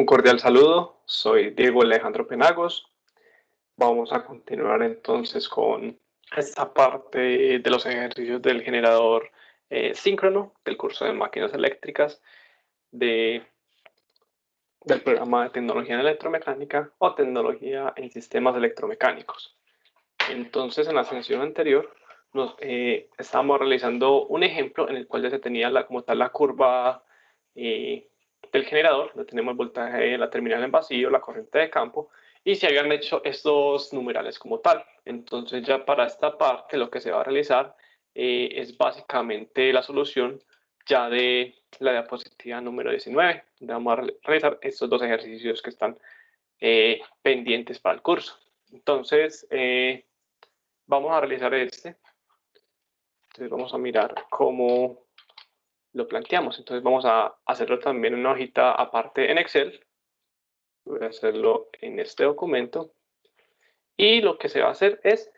Un cordial saludo, soy Diego Alejandro Penagos. Vamos a continuar entonces con esta parte de los ejercicios del generador síncrono del curso de máquinas eléctricas del programa de tecnología en electromecánica o tecnología en sistemas electromecánicos. Entonces, en la sesión anterior estábamos realizando un ejemplo en el cual ya se tenía como tal la curva del generador, donde tenemos el voltaje, la terminal en vacío, la corriente de campo, y se habían hecho estos numerales como tal. Entonces ya para esta parte lo que se va a realizar es básicamente la solución ya de la diapositiva número 19, donde vamos a realizar estos dos ejercicios que están pendientes para el curso. Entonces, vamos a realizar este. Entonces vamos a mirar cómo lo planteamos. Entonces vamos a hacerlo también en una hojita aparte en Excel. Voy a hacerlo en este documento. Y lo que se va a hacer es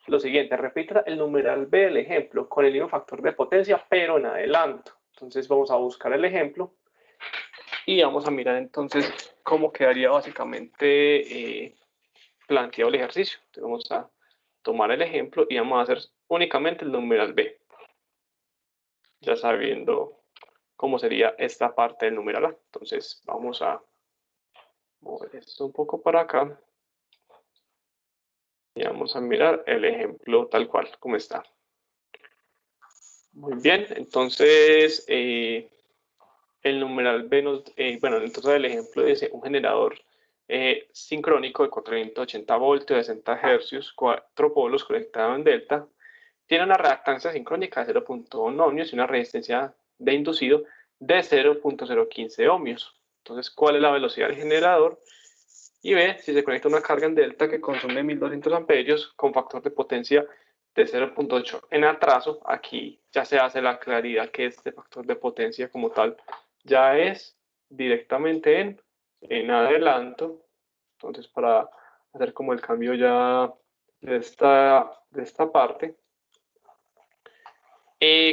lo siguiente. Repita el numeral B del ejemplo con el mismo factor de potencia, pero en adelanto. Entonces vamos a buscar el ejemplo y vamos a mirar entonces cómo quedaría básicamente planteado el ejercicio. Entonces vamos a tomar el ejemplo y vamos a hacer únicamente el numeral B. Ya sabiendo cómo sería esta parte del numeral A. Entonces vamos a mover esto un poco para acá. Y vamos a mirar el ejemplo tal cual, como está. Muy bien, entonces el numeral B nos, bueno, entonces el ejemplo dice un generador sincrónico de 480 voltios, de 60 hercios, 4 polos conectados en delta, tiene una reactancia sincrónica de 0.1 ohmios y una resistencia de inducido de 0.015 ohmios. Entonces, ¿cuál es la velocidad del generador? Y B, si se conecta una carga en delta que consume 1200 amperios con factor de potencia de 0.8 en atraso, aquí ya se hace la claridad que este factor de potencia como tal ya es directamente en adelanto. Entonces, para hacer como el cambio ya de esta parte,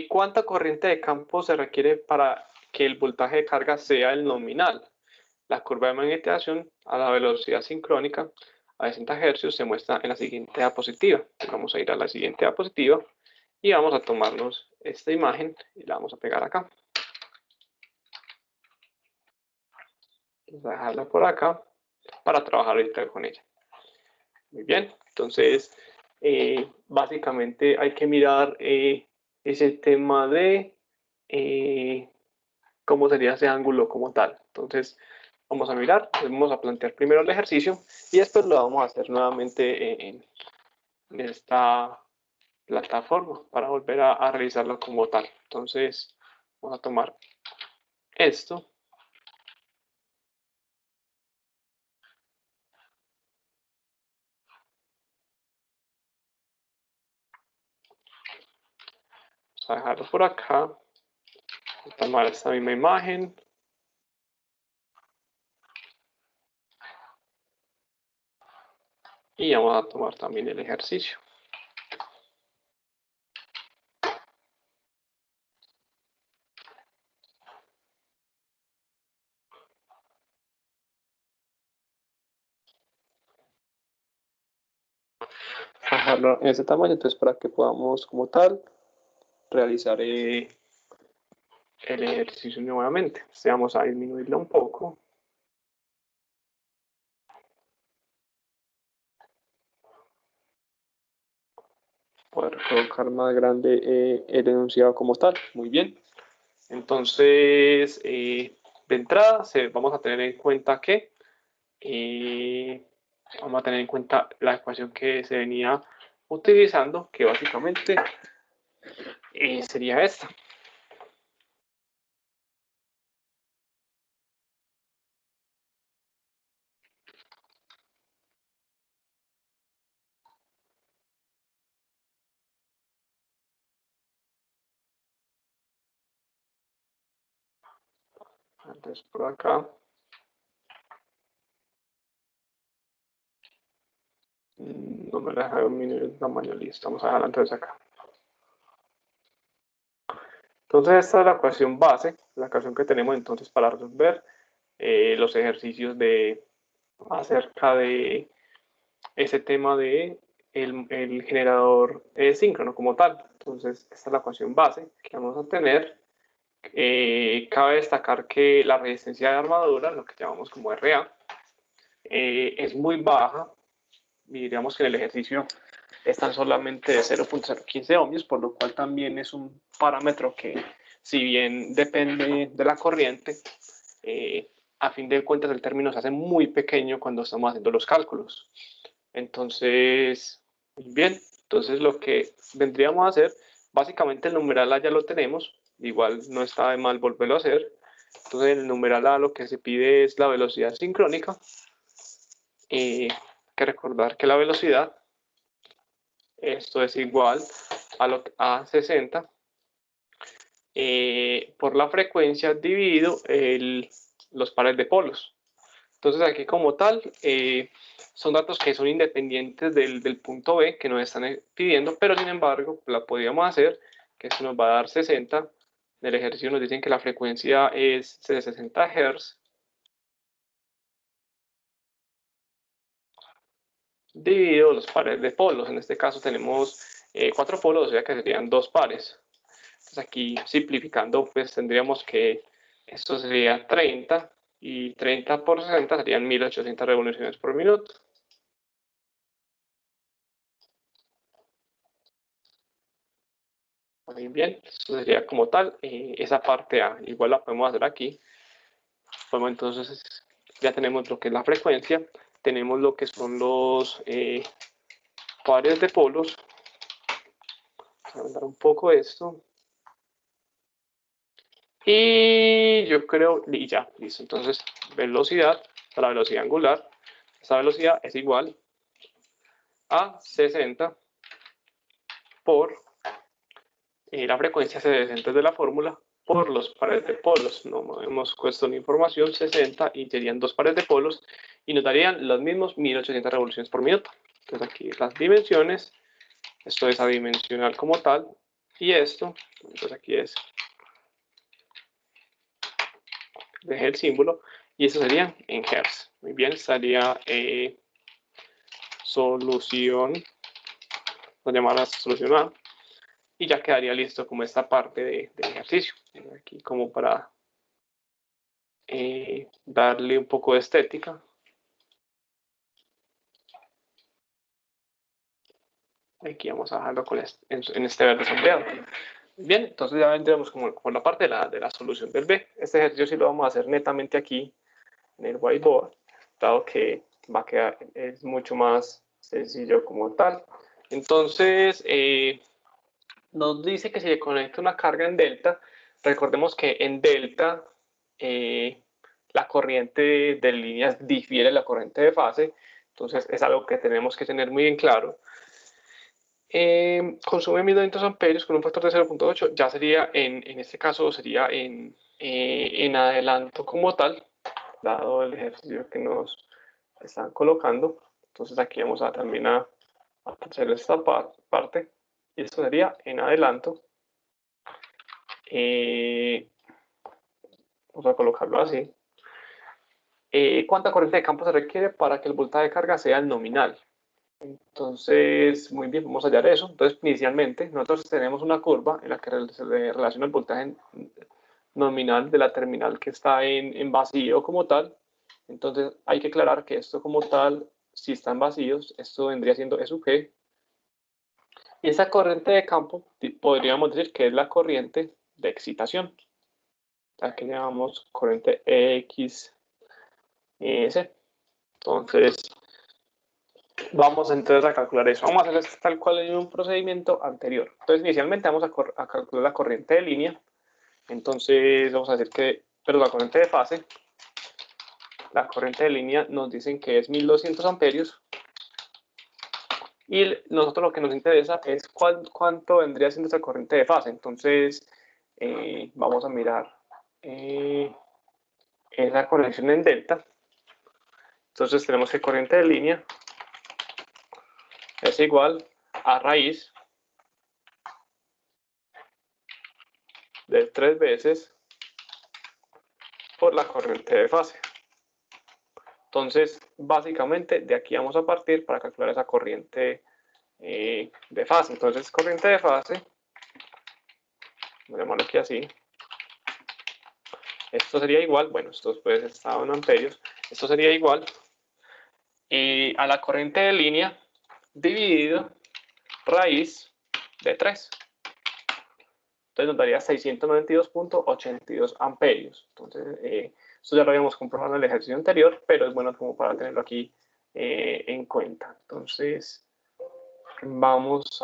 ¿cuánta corriente de campo se requiere para que el voltaje de carga sea el nominal? La curva de magnetización a la velocidad sincrónica a 60 Hz se muestra en la siguiente diapositiva. Vamos a ir a la siguiente diapositiva y vamos a tomarnos esta imagen y la vamos a pegar acá. Vamos a dejarla por acá para trabajar ahorita con ella. Muy bien, entonces básicamente hay que mirar ese tema de cómo sería ese ángulo como tal. Entonces vamos a mirar, vamos a plantear primero el ejercicio y después lo vamos a hacer nuevamente en esta plataforma para volver a realizarlo como tal. Entonces vamos a tomar esto. Vamos a dejarlo por acá. Vamos a tomar esta misma imagen. Y vamos a tomar también el ejercicio. Dejarlo en ese tamaño, entonces para que podamos como tal realizar el ejercicio nuevamente. Entonces, vamos a disminuirlo un poco. Poder colocar más grande el enunciado como tal. Muy bien. Entonces, de entrada, vamos a tener en cuenta que vamos a tener en cuenta la ecuación que se venía utilizando, que básicamente sería esta. Entonces, por acá. No me deja disminuir el tamaño, listo. Vamos a dejarla entonces acá. Entonces, esta es la ecuación base, la ecuación que tenemos entonces para resolver los ejercicios acerca de ese tema de el generador síncrono como tal. Entonces, esta es la ecuación base que vamos a tener. Cabe destacar que la resistencia de armadura, lo que llamamos como RA, es muy baja. Diríamos que en el ejercicio están solamente de 0.015 ohmios, por lo cual también es un parámetro que, si bien depende de la corriente, a fin de cuentas el término se hace muy pequeño cuando estamos haciendo los cálculos. Entonces, bien, entonces lo que vendríamos a hacer, básicamente el numeral A ya lo tenemos, igual no está de mal volverlo a hacer. Entonces en el numeral A lo que se pide es la velocidad sincrónica. Hay que recordar que la velocidad, esto es igual a 60 por la frecuencia dividido los pares de polos. Entonces aquí como tal son datos que son independientes del punto B que nos están pidiendo, pero sin embargo la podríamos hacer, que esto nos va a dar 60. En el ejercicio nos dicen que la frecuencia es de 60 Hz dividido los pares de polos. En este caso tenemos 4 polos, o sea que serían 2 pares. Entonces aquí simplificando, pues tendríamos que esto sería 30 y 30 por 60 serían 1800 revoluciones por minuto. Muy bien, esto sería como tal, esa parte A, igual la podemos hacer aquí. Bueno, entonces ya tenemos lo que es la frecuencia, tenemos lo que son los pares de polos. Vamos a mandar un poco esto. Y yo creo, y ya, listo. Entonces, velocidad, la velocidad angular, esta velocidad es igual a 60 por la frecuencia 60 de la fórmula por los pares de polos. No hemos puesto la información, 60 y serían 2 pares de polos y nos darían los mismos 1800 revoluciones por minuto. Entonces aquí las dimensiones, esto es adimensional como tal y esto, entonces aquí es, dejé el símbolo y eso sería en Hz. Muy bien, estaría solución, lo llamarás solución A, y ya quedaría listo como esta parte del ejercicio. Aquí como para darle un poco de estética. Aquí vamos a dejarlo en este verde sombreado. Bien, entonces ya vendremos como la parte de la solución del B. Este ejercicio sí lo vamos a hacer netamente aquí en el whiteboard, dado que va a quedar, es mucho más sencillo como tal. Entonces, nos dice que si le conecta una carga en delta, recordemos que en delta la corriente de líneas difiere de la corriente de fase, entonces es algo que tenemos que tener muy en claro. Consume 1200 amperios con un factor de 0.8, ya sería en este caso sería en adelanto como tal, dado el ejercicio que nos están colocando. Entonces aquí vamos a también a hacer esta parte y esto sería en adelanto. Vamos a colocarlo así. ¿Cuánta corriente de campo se requiere para que el voltaje de carga sea el nominal? Entonces, muy bien, vamos a hallar eso. Entonces, inicialmente, nosotros tenemos una curva en la que se relaciona el voltaje nominal de la terminal que está en vacío como tal. Entonces, hay que aclarar que esto como tal, si están vacíos, esto vendría siendo E sub G. Y esa corriente de campo, podríamos decir que es la corriente de excitación, la que llamamos corriente X. Entonces, vamos entonces a calcular eso. Vamos a hacer tal cual en un procedimiento anterior. Entonces, inicialmente vamos a calcular la corriente de línea. Entonces, vamos a decir que, pero la corriente de fase, la corriente de línea nos dicen que es 1200 amperios. Y nosotros lo que nos interesa es cuánto vendría siendo esa corriente de fase. Entonces, vamos a mirar esa conexión en delta. Entonces, tenemos que corriente de línea es igual a raíz de 3 veces por la corriente de fase. Entonces, básicamente, de aquí vamos a partir para calcular esa corriente de fase. Entonces, corriente de fase, voy a llamarlo aquí así. Esto sería igual, bueno, esto pues está en amperios. Esto sería igual a la corriente de línea dividido raíz de 3. Entonces nos daría 692.82 amperios. Entonces, esto ya lo habíamos comprobado en el ejercicio anterior, pero es bueno como para tenerlo aquí en cuenta. Entonces, vamos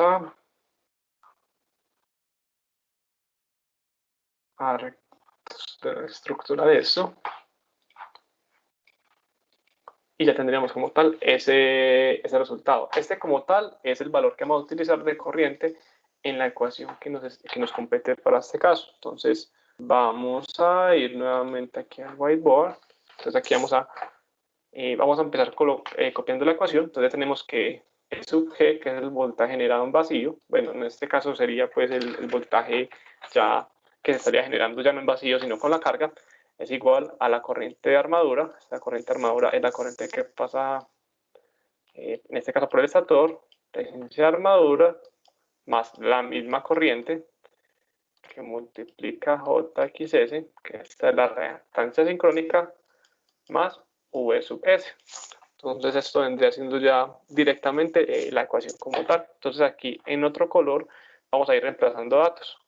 a reestructurar eso. Y ya tendríamos como tal ese resultado. Este como tal es el valor que vamos a utilizar de corriente en la ecuación que nos compete para este caso. Entonces vamos a ir nuevamente aquí al whiteboard. Entonces aquí vamos a empezar copiando la ecuación. Entonces tenemos que E sub G, que es el voltaje generado en vacío. Bueno, en este caso sería pues el voltaje ya que se estaría generando ya no en vacío, sino con la carga, es igual a la corriente de armadura. La corriente de armadura es la corriente que pasa, en este caso por el estator, resistencia de armadura, más la misma corriente, que multiplica JXS, que esta es la reactancia sincrónica, más V sub S. Entonces esto vendría siendo ya directamente la ecuación como tal. Entonces aquí en otro color vamos a ir reemplazando datos.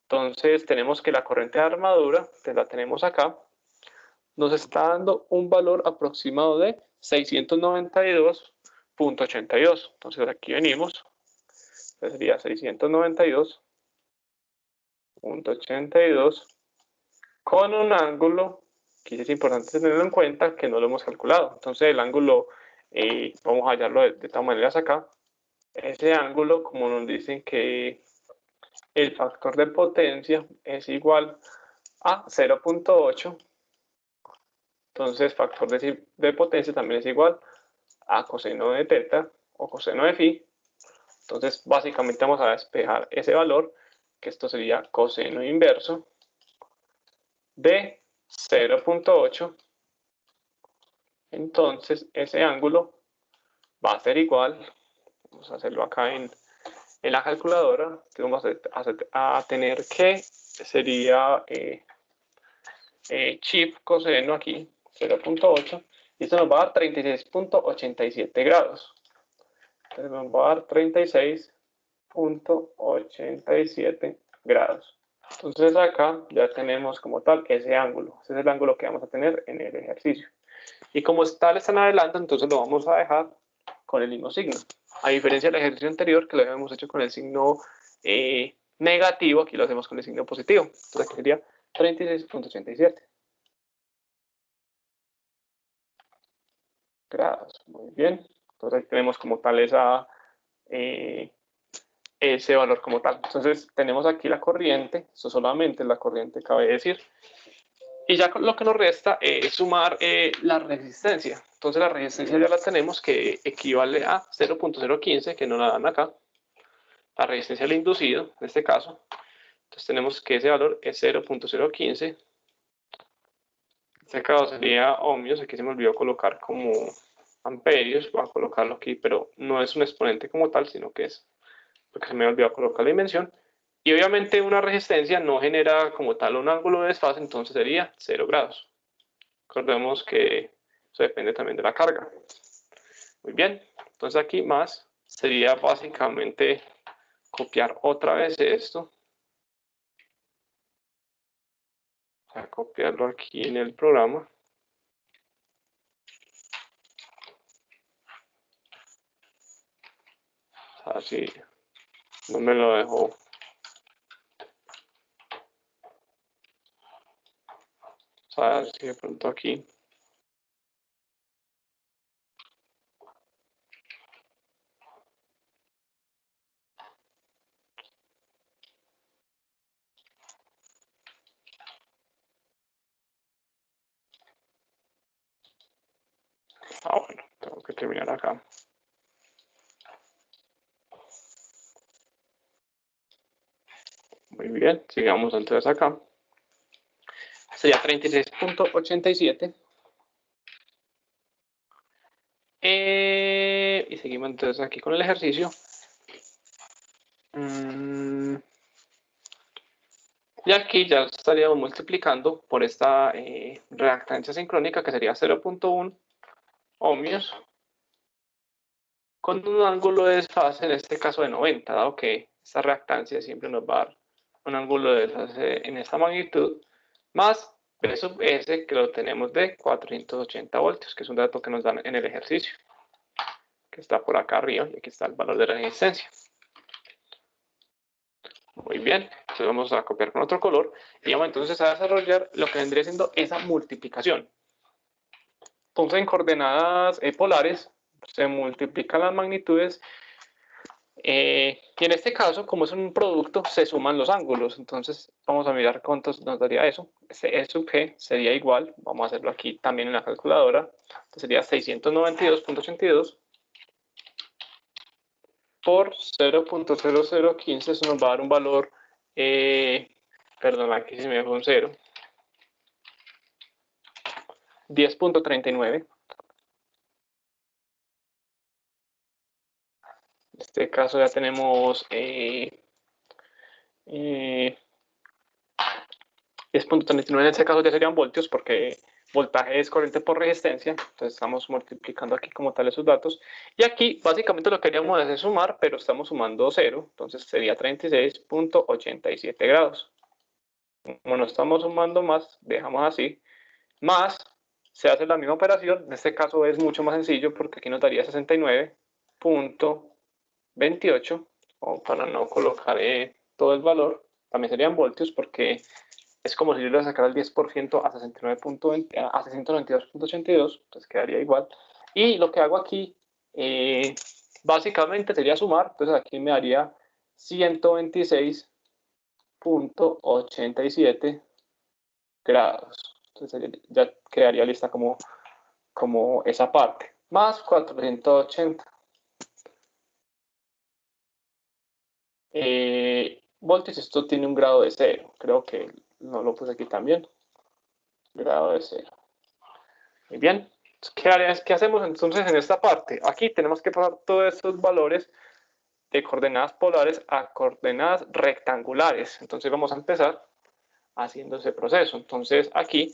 Entonces tenemos que la corriente de armadura, que la tenemos acá, nos está dando un valor aproximado de 692.82. Entonces aquí venimos, sería 692.82 con un ángulo que es importante tenerlo en cuenta que no lo hemos calculado. Entonces el ángulo, vamos a hallarlo de todas maneras acá. Ese ángulo, como nos dicen que el factor de potencia es igual a 0.8, entonces factor de potencia también es igual a coseno de teta o coseno de phi. Entonces básicamente vamos a despejar ese valor, que esto sería coseno inverso de 0.8. Entonces ese ángulo va a ser igual, vamos a hacerlo acá en la calculadora, que vamos a tener que sería chip coseno aquí, 0.8, y esto nos va a dar 36.87 grados. Entonces nos va a dar 36.87 grados. Entonces acá ya tenemos como tal ese ángulo. Ese es el ángulo que vamos a tener en el ejercicio. Y como tal está en adelante, entonces lo vamos a dejar con el mismo signo. A diferencia del ejercicio anterior, que lo habíamos hecho con el signo negativo, aquí lo hacemos con el signo positivo. Entonces aquí sería 36.87 grados. Muy bien. Entonces ahí tenemos como tal ese valor como tal. Entonces tenemos aquí la corriente, eso solamente es la corriente, cabe decir. Y ya lo que nos resta es sumar la resistencia. Entonces la resistencia ya la tenemos, que equivale a 0.015, que no la dan acá. La resistencia al inducido, en este caso. Entonces tenemos que ese valor es 0.015. En este caso sería ohmios. Aquí se me olvidó colocar como amperios. Voy a colocarlo aquí, pero no es un exponente como tal, sino que es porque se me olvidó colocar la dimensión. Y obviamente una resistencia no genera como tal un ángulo de desfase, entonces sería 0 grados. Recordemos que eso depende también de la carga. Muy bien, entonces aquí más sería básicamente copiar otra vez esto. Voy a copiarlo aquí en el programa. Así no me lo dejo. A ver si de pronto aquí. Bueno, tengo que terminar acá. Muy bien, sigamos entonces acá. Sería 36.87. Y seguimos entonces aquí con el ejercicio. Y aquí ya estaríamos multiplicando por esta reactancia sincrónica, que sería 0.1 ohmios, con un ángulo de desfase, en este caso de 90, dado que esta reactancia siempre nos va a dar un ángulo de desfase en esta magnitud, más B sub S, que lo tenemos de 480 voltios, que es un dato que nos dan en el ejercicio, que está por acá arriba, y aquí está el valor de resistencia. Muy bien, entonces vamos a copiar con otro color y vamos entonces a desarrollar lo que vendría siendo esa multiplicación. Entonces en coordenadas polares se multiplican las magnitudes y en este caso, como es un producto, se suman los ángulos. Entonces vamos a mirar cuántos nos daría eso. E sub G sería igual, vamos a hacerlo aquí también en la calculadora, entonces sería 692.82 por 0.0015, eso nos va a dar un valor, perdón, aquí se me fue un 0, 10.39. En este caso ya tenemos 10.39, en este caso ya serían voltios porque voltaje es corriente por resistencia, entonces estamos multiplicando aquí como tal esos datos. Y aquí básicamente lo que queríamos hacer es sumar, pero estamos sumando 0, entonces sería 36.87 grados. Como no estamos sumando más, dejamos así, más se hace la misma operación, en este caso es mucho más sencillo porque aquí nos daría 69.28, o para no colocar todo el valor, también serían voltios porque es como si yo le sacara el 10% a 69.20, a 692.82, entonces quedaría igual. Y lo que hago aquí, básicamente sería sumar, entonces aquí me daría 126.87 grados. Entonces ya quedaría lista como esa parte. Más 480. Voltios, esto tiene un grado de 0. Creo que no lo puse aquí también. Grado de 0. Muy bien. ¿Qué hacemos entonces en esta parte? Aquí tenemos que pasar todos estos valores de coordenadas polares a coordenadas rectangulares. Entonces vamos a empezar haciendo ese proceso. Entonces aquí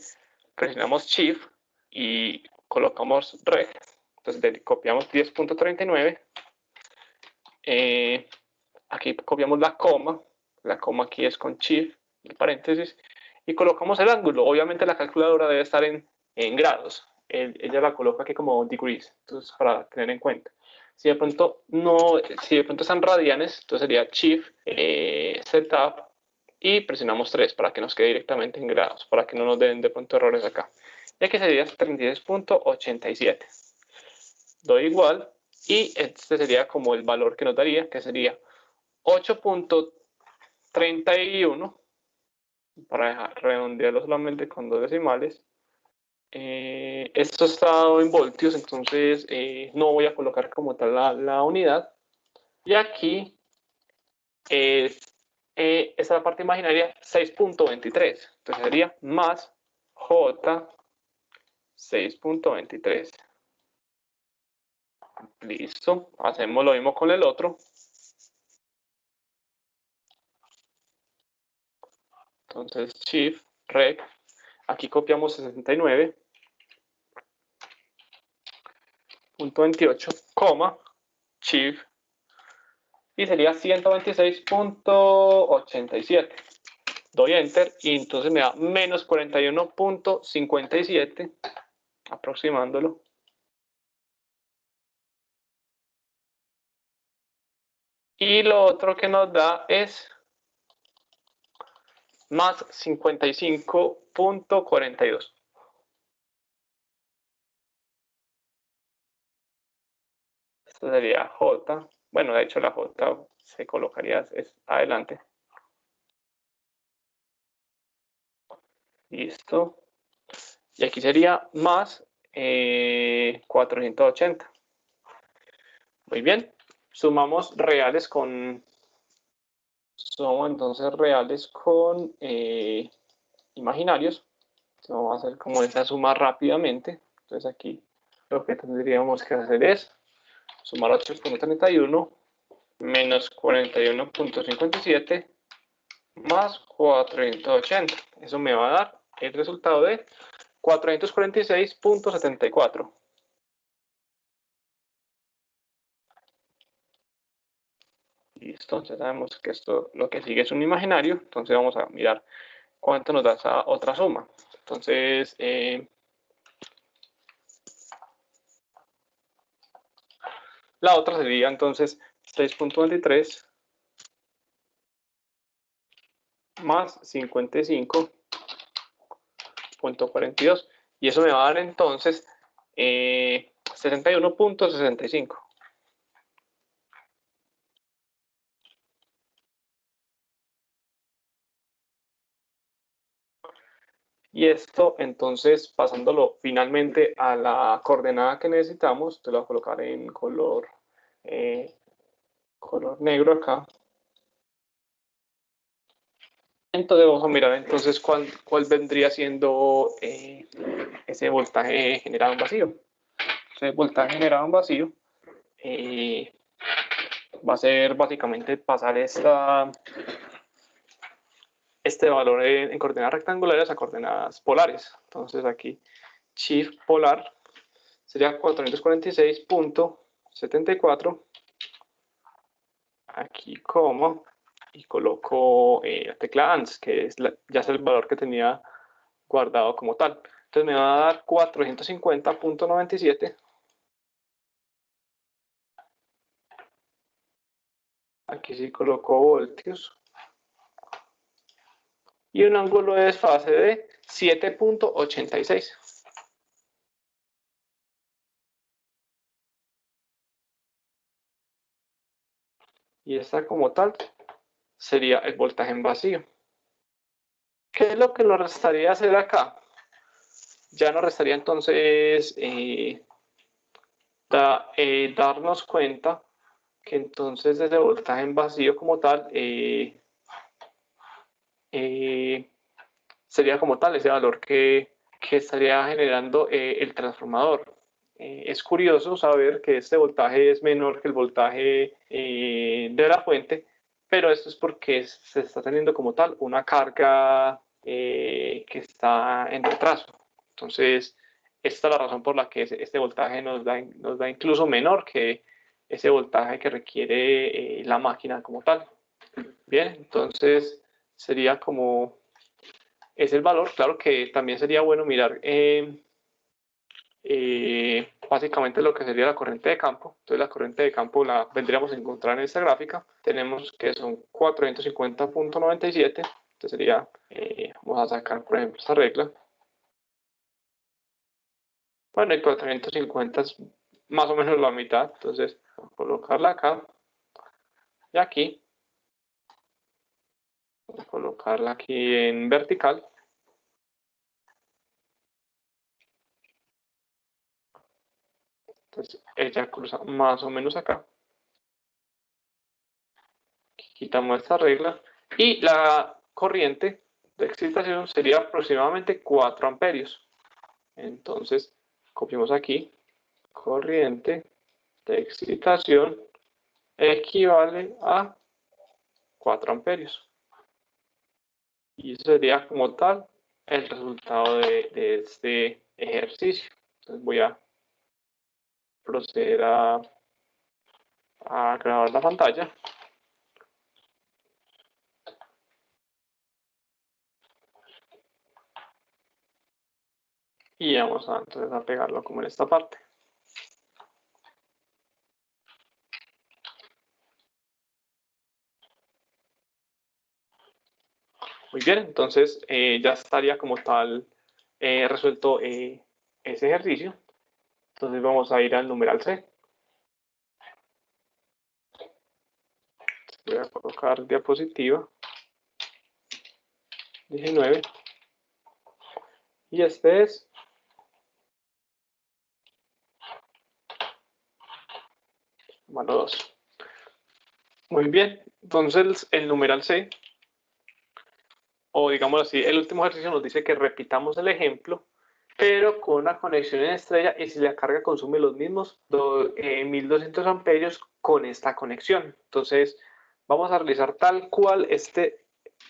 presionamos Shift y colocamos Rec. Entonces copiamos 10.39. Aquí copiamos la coma aquí es con Shift y paréntesis, y colocamos el ángulo. Obviamente la calculadora debe estar en grados. Ella la coloca aquí como degrees, entonces para tener en cuenta. Si de pronto están radianes, entonces sería Shift, Setup, y presionamos 3 para que nos quede directamente en grados, para que no nos den de pronto errores acá. Y aquí sería 36.87. Doy igual, y este sería como el valor que nos daría, que sería 8.31, para redondearlo solamente con dos decimales. Esto está dado en voltios, entonces no voy a colocar como tal la unidad. Y aquí esta es la parte imaginaria, 6.23. Entonces sería más J 6.23. Listo. Hacemos lo mismo con el otro. Entonces Shift, Rec. Aquí copiamos 69.28, coma, Shift, y sería 126.87. Doy Enter y entonces me da menos 41.57, aproximándolo. Y lo otro que nos da es más 55.42. Esto sería J. Bueno, de hecho la J se colocaría adelante. Listo. Y aquí sería más 480. Muy bien. Sumamos reales con... Somos entonces reales con imaginarios. Entonces vamos a hacer como esa suma rápidamente. Entonces aquí lo que tendríamos que hacer es sumar 8.31 menos 41.57 más 480. Eso me va a dar el resultado de 446.74. Listo, entonces sabemos que esto lo que sigue es un imaginario, entonces vamos a mirar cuánto nos da esa otra suma. Entonces, la otra sería entonces 6.23 más 55.42. Y eso me va a dar entonces 61.65. Y esto, entonces, pasándolo finalmente a la coordenada que necesitamos, te lo voy a colocar en color negro acá. Entonces vamos a mirar entonces cuál vendría siendo ese voltaje generado en vacío. Ese voltaje generado en vacío va a ser básicamente pasar este valor en coordenadas rectangulares a coordenadas polares. Entonces aquí shift polar sería 446.74. Aquí como y coloco la tecla ANS, que es ya es el valor que tenía guardado como tal. Entonces me va a dar 450.97. Aquí sí coloco voltios. Y un ángulo de desfase de 7.86. Y esta como tal sería el voltaje en vacío. ¿Qué es lo que nos restaría hacer acá? Ya nos restaría entonces darnos cuenta que entonces ese voltaje en vacío como tal sería como tal ese valor que estaría generando el transformador. Es curioso saber que este voltaje es menor que el voltaje de la fuente, pero esto es porque se está teniendo como tal una carga que está en retraso. Entonces, esta es la razón por la que este voltaje nos da incluso menor que ese voltaje que requiere la máquina como tal. Bien, entonces sería como es el valor. Claro que también sería bueno mirar básicamente lo que sería la corriente de campo. Entonces la corriente de campo la vendríamos a encontrar en esta gráfica. Tenemos que son 450.97. Entonces sería, vamos a sacar por ejemplo esta regla. Bueno, y 450 es más o menos la mitad. Entonces voy a colocarla acá y aquí. Voy a colocarla aquí en vertical. Entonces ella cruza más o menos acá. Quitamos esta regla y la corriente de excitación sería aproximadamente 4 amperios. Entonces, copiamos aquí, corriente de excitación equivale a 4 amperios. Y eso sería como tal el resultado de este ejercicio. Entonces voy a proceder a grabar la pantalla. Y vamos entonces a pegarlo como en esta parte. Muy bien, entonces ya estaría como tal resuelto ese ejercicio. Entonces vamos a ir al numeral C. Voy a colocar diapositiva 19. Y este es número 2. Muy bien, entonces el numeral C, o digamos así, el último ejercicio nos dice que repitamos el ejemplo pero con una conexión en estrella, y si la carga consume los mismos 1200 amperios con esta conexión. Entonces, vamos a realizar tal cual este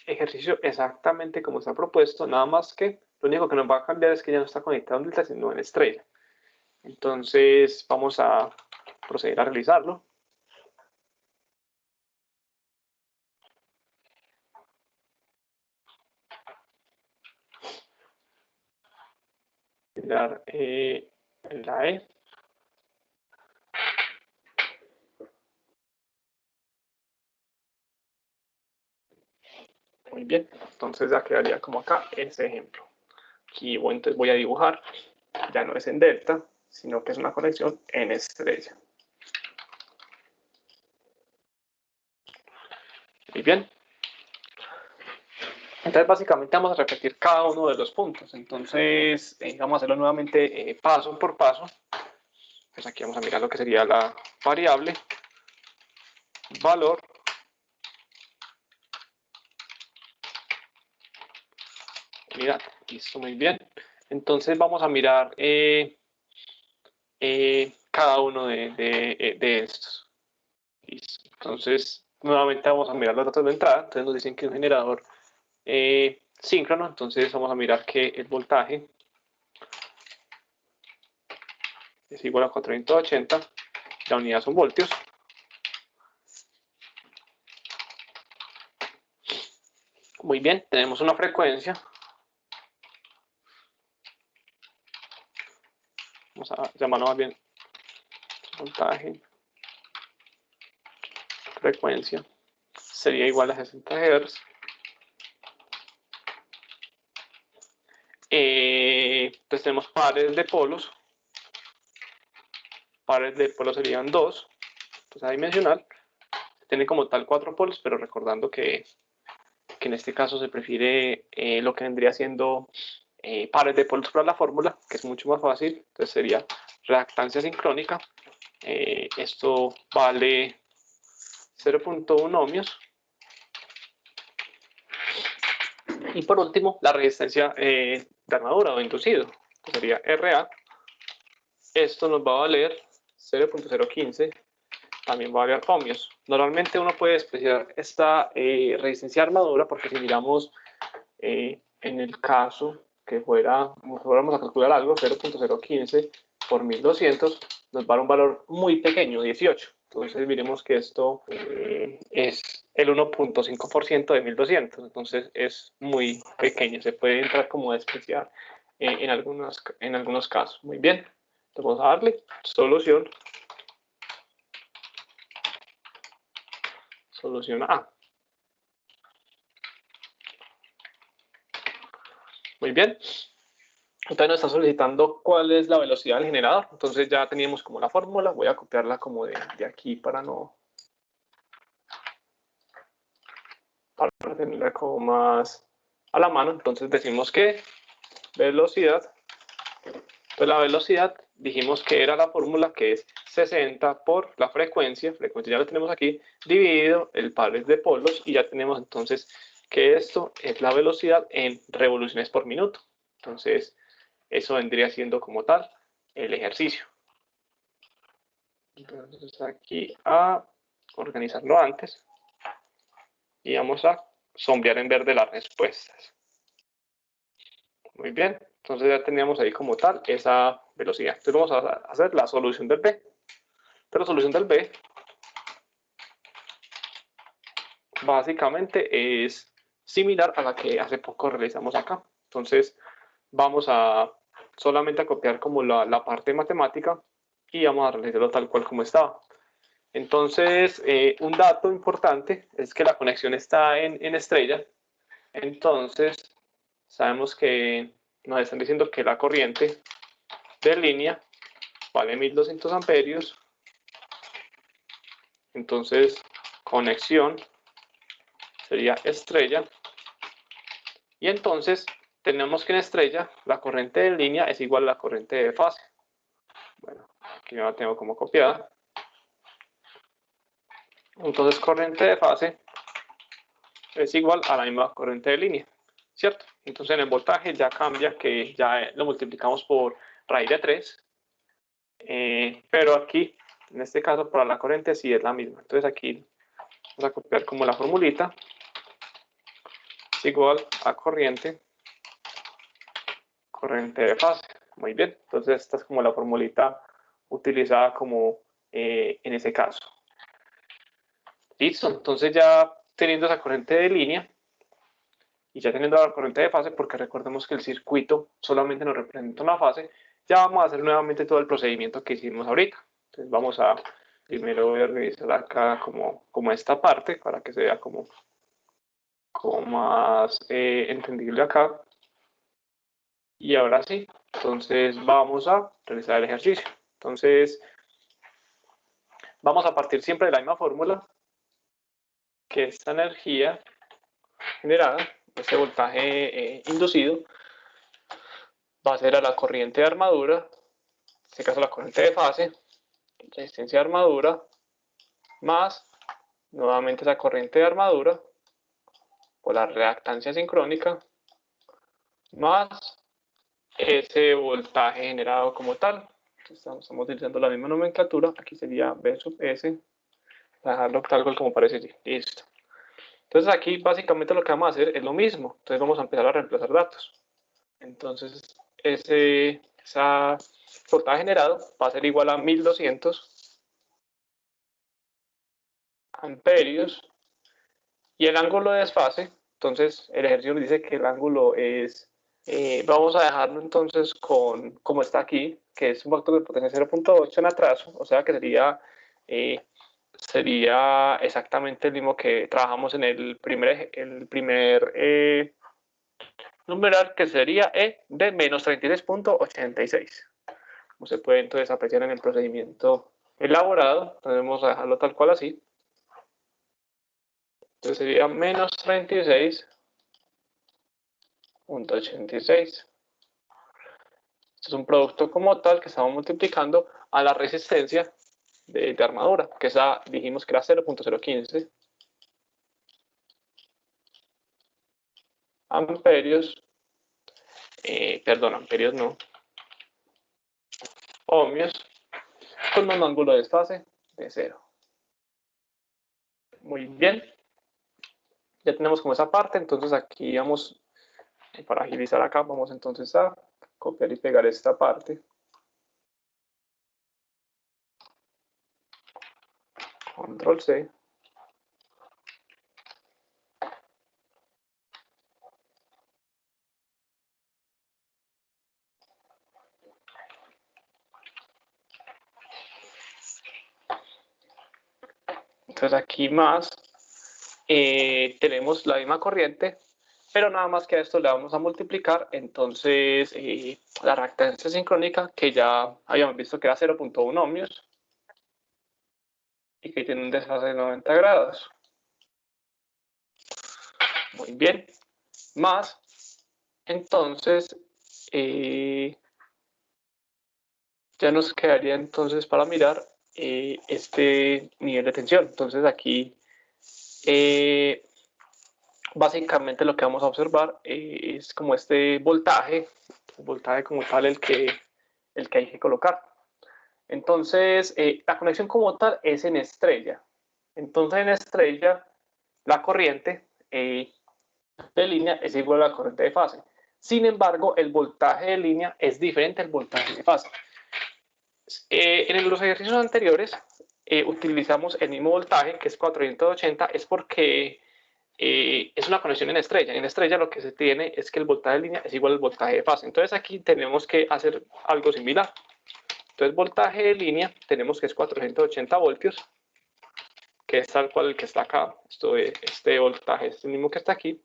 ejercicio exactamente como está propuesto, nada más que lo único que nos va a cambiar es que ya no está conectado en delta, sino en estrella. Entonces, vamos a proceder a realizarlo. Dar la E. Muy bien, entonces ya quedaría como acá ese ejemplo. Aquí entonces voy a dibujar, ya no es en delta, sino que es una conexión en estrella. Muy bien. Entonces básicamente vamos a repetir cada uno de los puntos. Entonces vamos a hacerlo nuevamente paso por paso. Pues aquí vamos a mirar lo que sería la variable, valor, unidad. Listo, muy bien. Entonces vamos a mirar cada uno de estos. Listo. Entonces nuevamente vamos a mirar los datos de entrada. Entonces nos dicen que es un generador síncrono. Entonces vamos a mirar que el voltaje es igual a 480. La unidad son voltios. Muy bien, tenemos una frecuencia. Vamos a llamarlo más bien voltaje, frecuencia. Sería igual a 60 Hz. Entonces tenemos pares de polos. Pares de polos serían 2. Entonces adimensional. Tiene como tal 4 polos, pero recordando que en este caso se prefiere lo que vendría siendo pares de polos para la fórmula, que es mucho más fácil. Entonces sería reactancia sincrónica. Esto vale 0.1 ohmios. Y por último, la resistencia de armadura o inducido, que sería RA. Esto nos va a valer 0.015, también va a valer ohmios. Normalmente uno puede despreciar esta resistencia de armadura porque si miramos en el caso que fuéramos a calcular algo, 0.015 por 1200, nos va a dar un valor muy pequeño, 18. Entonces miremos que esto es el 1.5% de 1200, entonces es muy pequeño, se puede entrar como a despreciar en algunos casos. Muy bien, entonces vamos a darle solución. Solución A. Muy bien. Entonces nos está solicitando cuál es la velocidad del generador. Entonces ya teníamos como la fórmula. Voy a copiarla como de aquí para tenerla como más a la mano. Entonces decimos que velocidad. Pues la velocidad dijimos que era la fórmula que es 60 por la frecuencia ya la tenemos aquí, dividido el pares de polos y ya tenemos entonces que esto es la velocidad en revoluciones por minuto. Entonces eso vendría siendo como tal el ejercicio. Entonces aquí a organizarlo antes y vamos a sombrear en verde las respuestas. Muy bien, entonces ya teníamos ahí como tal esa velocidad. Entonces vamos a hacer la solución del B. Pero la solución del B básicamente es similar a la que hace poco realizamos acá. Entonces vamos a solamente a copiar como la parte matemática y vamos a realizarlo tal cual como estaba. Entonces, un dato importante es que la conexión está en estrella. Entonces, sabemos que nos están diciendo que la corriente de línea vale 1200 amperios. Entonces, conexión sería estrella. Y entonces, tenemos que en estrella la corriente de línea es igual a la corriente de fase. Bueno, aquí ya la tengo como copiada. Entonces, corriente de fase es igual a la misma corriente de línea, ¿cierto? Entonces en el voltaje ya cambia, que ya lo multiplicamos por raíz de 3. Pero aquí, en este caso, para la corriente sí es la misma. Entonces aquí vamos a copiar como la formulita. Es igual a corriente de fase. Muy bien. Entonces esta es como la formulita utilizada como en ese caso. Listo. Entonces ya teniendo esa corriente de línea y ya teniendo la corriente de fase, porque recordemos que el circuito solamente nos representa una fase, ya vamos a hacer nuevamente todo el procedimiento que hicimos ahorita. Entonces vamos a primero voy a revisar acá como esta parte para que se vea como más entendible acá. Y ahora sí, entonces vamos a realizar el ejercicio. Entonces vamos a partir siempre de la misma fórmula, que esta energía generada, este voltaje inducido, va a ser a la corriente de armadura, en este caso la corriente de fase, resistencia de armadura, más nuevamente esa corriente de armadura por la reactancia sincrónica, más ese voltaje generado como tal. Estamos utilizando la misma nomenclatura, aquí sería B sub S, para dejarlo tal cual como parece allí. Listo. Entonces aquí básicamente lo que vamos a hacer es lo mismo. Entonces vamos a empezar a reemplazar datos. Entonces esa voltaje generado va a ser igual a 1200 amperios y el ángulo de desfase. Entonces el ejercicio nos dice que el ángulo es, vamos a dejarlo entonces como está aquí, que es un factor de potencia 0.8 en atraso, o sea que sería exactamente el mismo que trabajamos en el primer numeral, que sería E de menos 33.86. Como se puede entonces apreciar en el procedimiento elaborado, vamos a dejarlo tal cual así. Entonces sería menos 36.86. Este es un producto como tal que estamos multiplicando a la resistencia de armadura, que esa dijimos que era 0.015 amperios, amperios no, ohmios, con un ángulo de desfase de 0. Muy bien. Ya tenemos como esa parte, entonces aquí vamos, para agilizar acá, vamos entonces a copiar y pegar esta parte. Control C. Entonces aquí más tenemos la misma corriente, pero nada más que a esto le vamos a multiplicar entonces la reactancia sincrónica, que ya habíamos visto que era 0.1 ohmios y que tiene un desfase de 90 grados. Muy bien. Más, entonces, ya nos quedaría entonces para mirar este nivel de tensión. Entonces aquí básicamente lo que vamos a observar es como este voltaje, el voltaje como tal el que hay que colocar. Entonces la conexión como tal es en estrella. Entonces en estrella la corriente de línea es igual a la corriente de fase. Sin embargo, el voltaje de línea es diferente al voltaje de fase. En los ejercicios anteriores utilizamos el mismo voltaje, que es 480, es porque es una conexión en estrella. En estrella lo que se tiene es que el voltaje de línea es igual al voltaje de fase. Entonces aquí tenemos que hacer algo similar. Entonces voltaje de línea tenemos que es 480 voltios, que es tal cual el que está acá. Este voltaje es el mismo que está aquí.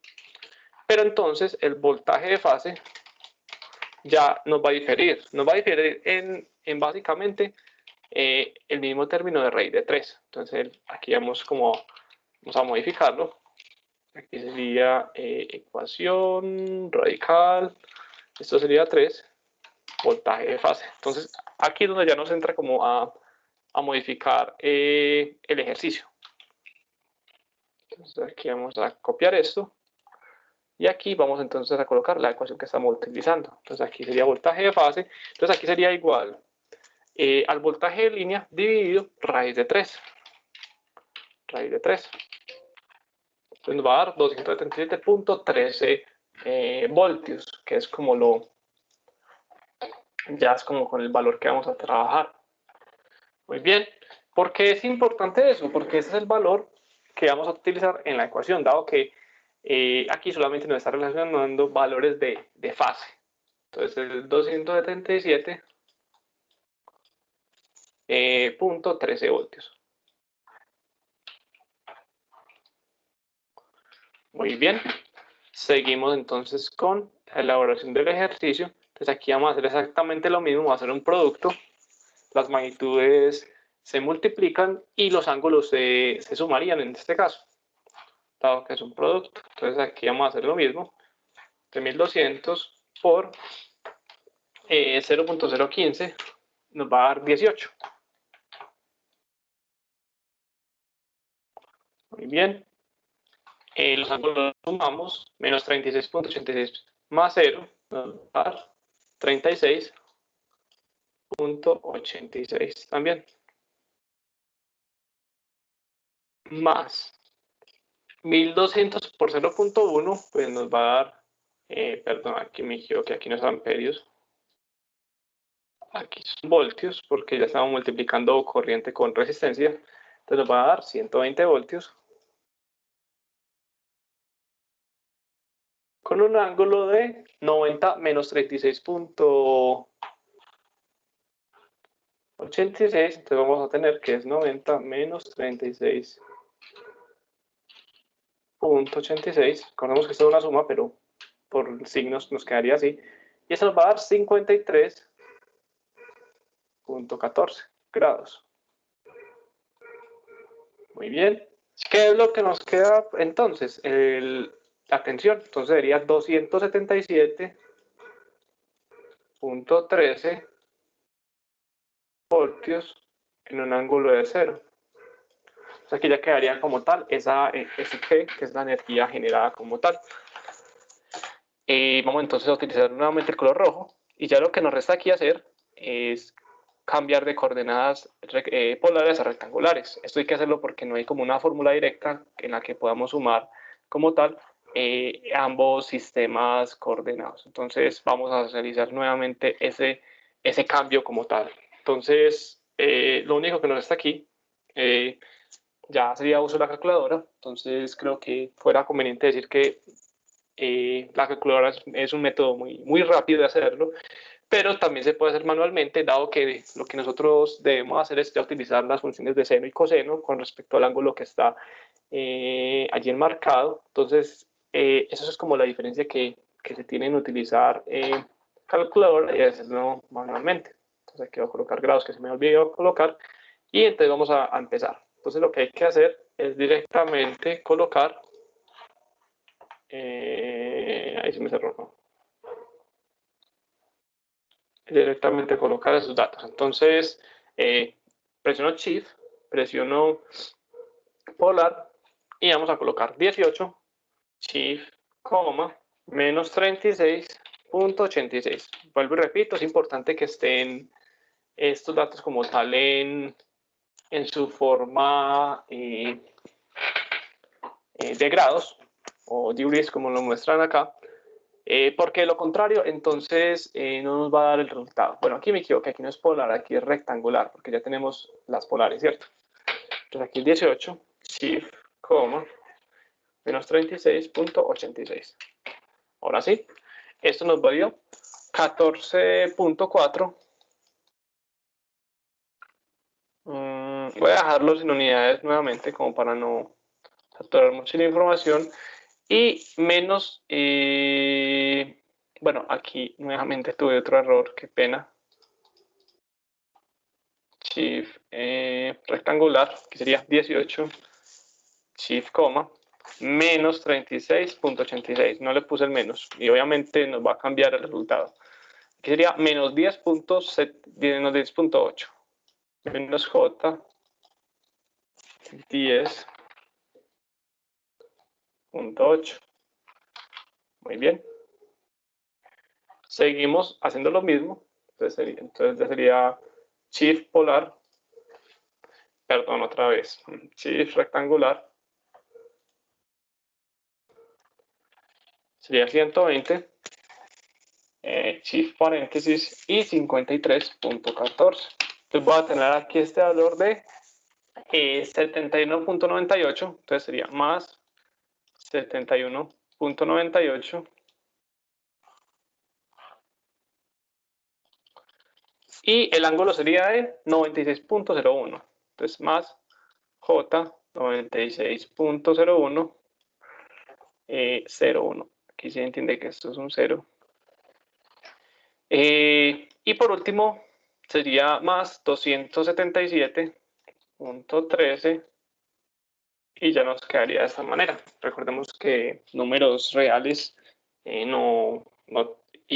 Pero entonces el voltaje de fase ya nos va a diferir. Nos va a diferir en básicamente el mismo término de raíz de 3. Entonces aquí vamos a modificarlo. Aquí sería ecuación radical. Esto sería 3, voltaje de fase. Entonces aquí es donde ya nos entra como a modificar el ejercicio. Entonces aquí vamos a copiar esto Y aquí vamos entonces a colocar la ecuación que estamos utilizando. Entonces aquí sería voltaje de fase. Entonces aquí sería igual al voltaje de línea dividido raíz de 3. Raíz de 3. Entonces nos va a dar 277.13 voltios, que es como ya es como con el valor que vamos a trabajar. Muy bien. ¿Por qué es importante eso? Porque ese es el valor que vamos a utilizar en la ecuación, dado que aquí solamente nos está relacionando valores de fase. Entonces es 277.13 voltios. Muy bien. Seguimos entonces con la elaboración del ejercicio. Entonces aquí vamos a hacer exactamente lo mismo, vamos a hacer un producto. Las magnitudes se multiplican y los ángulos se sumarían en este caso, dado que es un producto. Entonces aquí vamos a hacer lo mismo. De 1200 por 0.015 nos va a dar 18. Muy bien. Los ángulos los sumamos, menos 36.86 más 0 nos va a dar 36.86 también. Más 1200 por 0.1, pues nos va a dar, perdón, aquí me equivoqué, aquí no es amperios, aquí son voltios, porque ya estamos multiplicando corriente con resistencia, entonces nos va a dar 120 voltios, con un ángulo de 90 menos 36.86, entonces vamos a tener que es 90 menos 36.86, recordemos que esto es una suma, pero por signos nos quedaría así, y eso nos va a dar 53.14 grados. Muy bien. ¿Qué es lo que nos queda entonces? La tensión. Entonces sería 277.13 voltios en un ángulo de 0. Entonces aquí ya quedaría como tal esa G, que es la energía generada como tal. Vamos entonces a utilizar nuevamente el color rojo. Y ya lo que nos resta aquí hacer es cambiar de coordenadas polares a rectangulares. Esto hay que hacerlo porque no hay como una fórmula directa en la que podamos sumar como tal ambos sistemas coordenados. Entonces vamos a realizar nuevamente ese cambio como tal. Entonces lo único que nos está aquí ya sería uso de la calculadora. Entonces creo que fuera conveniente decir que la calculadora es un método muy rápido de hacerlo, pero también se puede hacer manualmente, dado que lo que nosotros debemos hacer es ya utilizar las funciones de seno y coseno con respecto al ángulo que está allí enmarcado. Entonces, eso es como la diferencia que se tiene en utilizar calculadora y hacerlo manualmente. Entonces, aquí voy a colocar grados que se me olvidó colocar y entonces vamos a empezar. Entonces, lo que hay que hacer es directamente colocar, ahí se me cerró, ¿no? Directamente colocar esos datos. Entonces, presiono Shift, presiono Polar y vamos a colocar 18, Shift, coma, menos 36.86. Vuelvo y repito, es importante que estén estos datos como tal en su forma de grados o degrees, como lo muestran acá. Porque de lo contrario, entonces no nos va a dar el resultado. Bueno, aquí me equivoqué, aquí no es polar, aquí es rectangular, porque ya tenemos las polares, ¿cierto? Entonces aquí el 18, shift, coma, menos 36.86. Ahora sí, esto nos valió 14.4. Voy a dejarlos en unidades nuevamente, como para no saturar mucho la información. Y menos, bueno, aquí nuevamente tuve otro error, qué pena. Shift rectangular, que sería 18, shift coma, menos 36.86. No le puse el menos y obviamente nos va a cambiar el resultado. Que sería menos 10.8. Menos J 10.8. Muy bien. Seguimos haciendo lo mismo. Entonces ya sería shift polar, perdón, otra vez, shift rectangular, sería 120, shift paréntesis y 53.14. Entonces voy a tener aquí este valor de 71.98, entonces sería más 71.98 y el ángulo sería de 96.01, entonces más J 96.01 0,1. Aquí se entiende que esto es un 0. Y por último sería más 277.13 y ya nos quedaría de esta manera. Recordemos que números reales y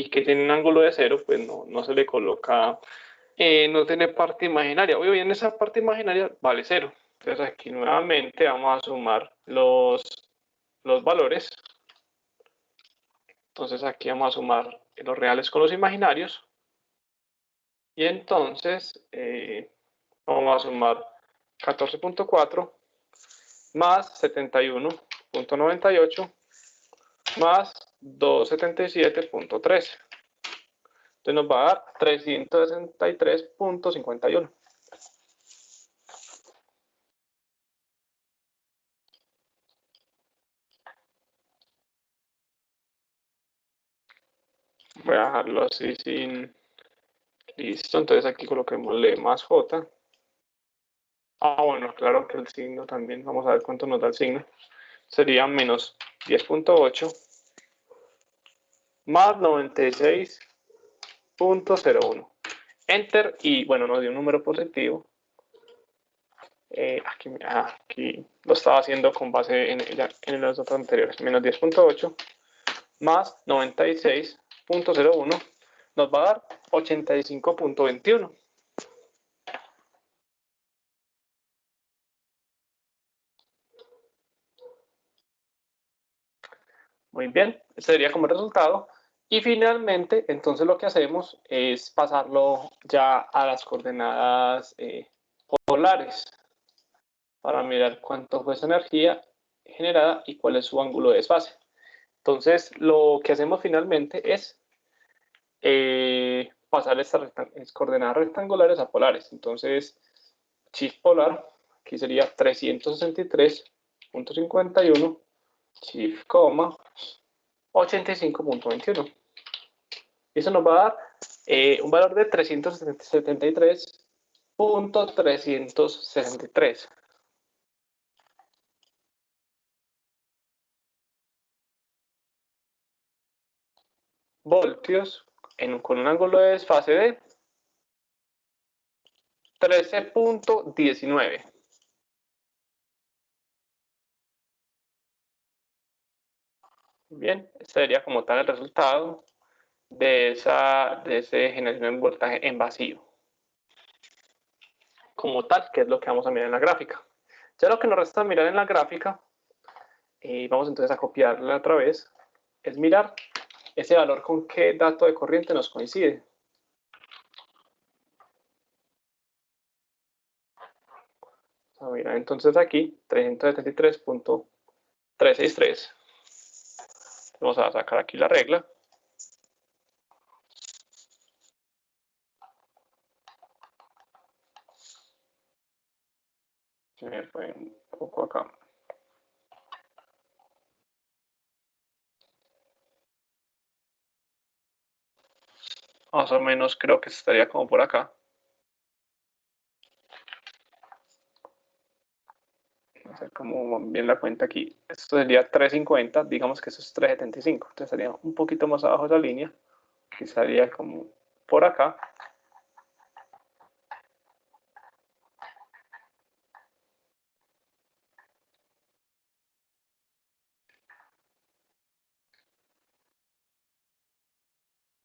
que tienen un ángulo de 0, pues no se le coloca, no tiene parte imaginaria. Hoy bien, esa parte imaginaria vale 0. Entonces aquí nuevamente vamos a sumar los valores. Entonces aquí vamos a sumar los reales con los imaginarios. Y entonces vamos a sumar 14.4 más 71.98 más 277.13. Entonces nos va a dar 363.51. Voy a dejarlo así sin... Listo, entonces aquí coloquémosle más J. Bueno, claro que el signo también. Vamos a ver cuánto nos da el signo. Sería menos 10.8 más 96.01. Enter y bueno, nos dio un número positivo. Aquí lo estaba haciendo con base en los datos anteriores. Menos 10.8 más 96.01 nos va a dar 85.21. Muy bien, ese sería como resultado. Y finalmente, entonces lo que hacemos es pasarlo ya a las coordenadas polares para mirar cuánto fue esa energía generada y cuál es su ángulo de desfase. Entonces, lo que hacemos finalmente es pasar estas coordenadas rectangulares a polares. Entonces, shift polar, aquí sería 363.51, shift coma, 85.21. Eso nos va a dar un valor de 373.363. Voltios con un ángulo de desfase de 13.19. Bien, este sería como tal el resultado de ese generación de voltaje en vacío. Como tal, que es lo que vamos a mirar en la gráfica. Ya lo que nos resta mirar en la gráfica, vamos entonces a copiarla otra vez, es mirar ese valor con qué dato de corriente nos coincide. Mira, entonces aquí 373.363. Vamos a sacar aquí la regla. Se me fue un poco acá. Más o menos creo que estaría como por acá. No sé cómo bien la cuenta aquí. Esto sería 350, digamos que eso es 375. Entonces sería un poquito más abajo de esa línea. Aquí estaría como por acá.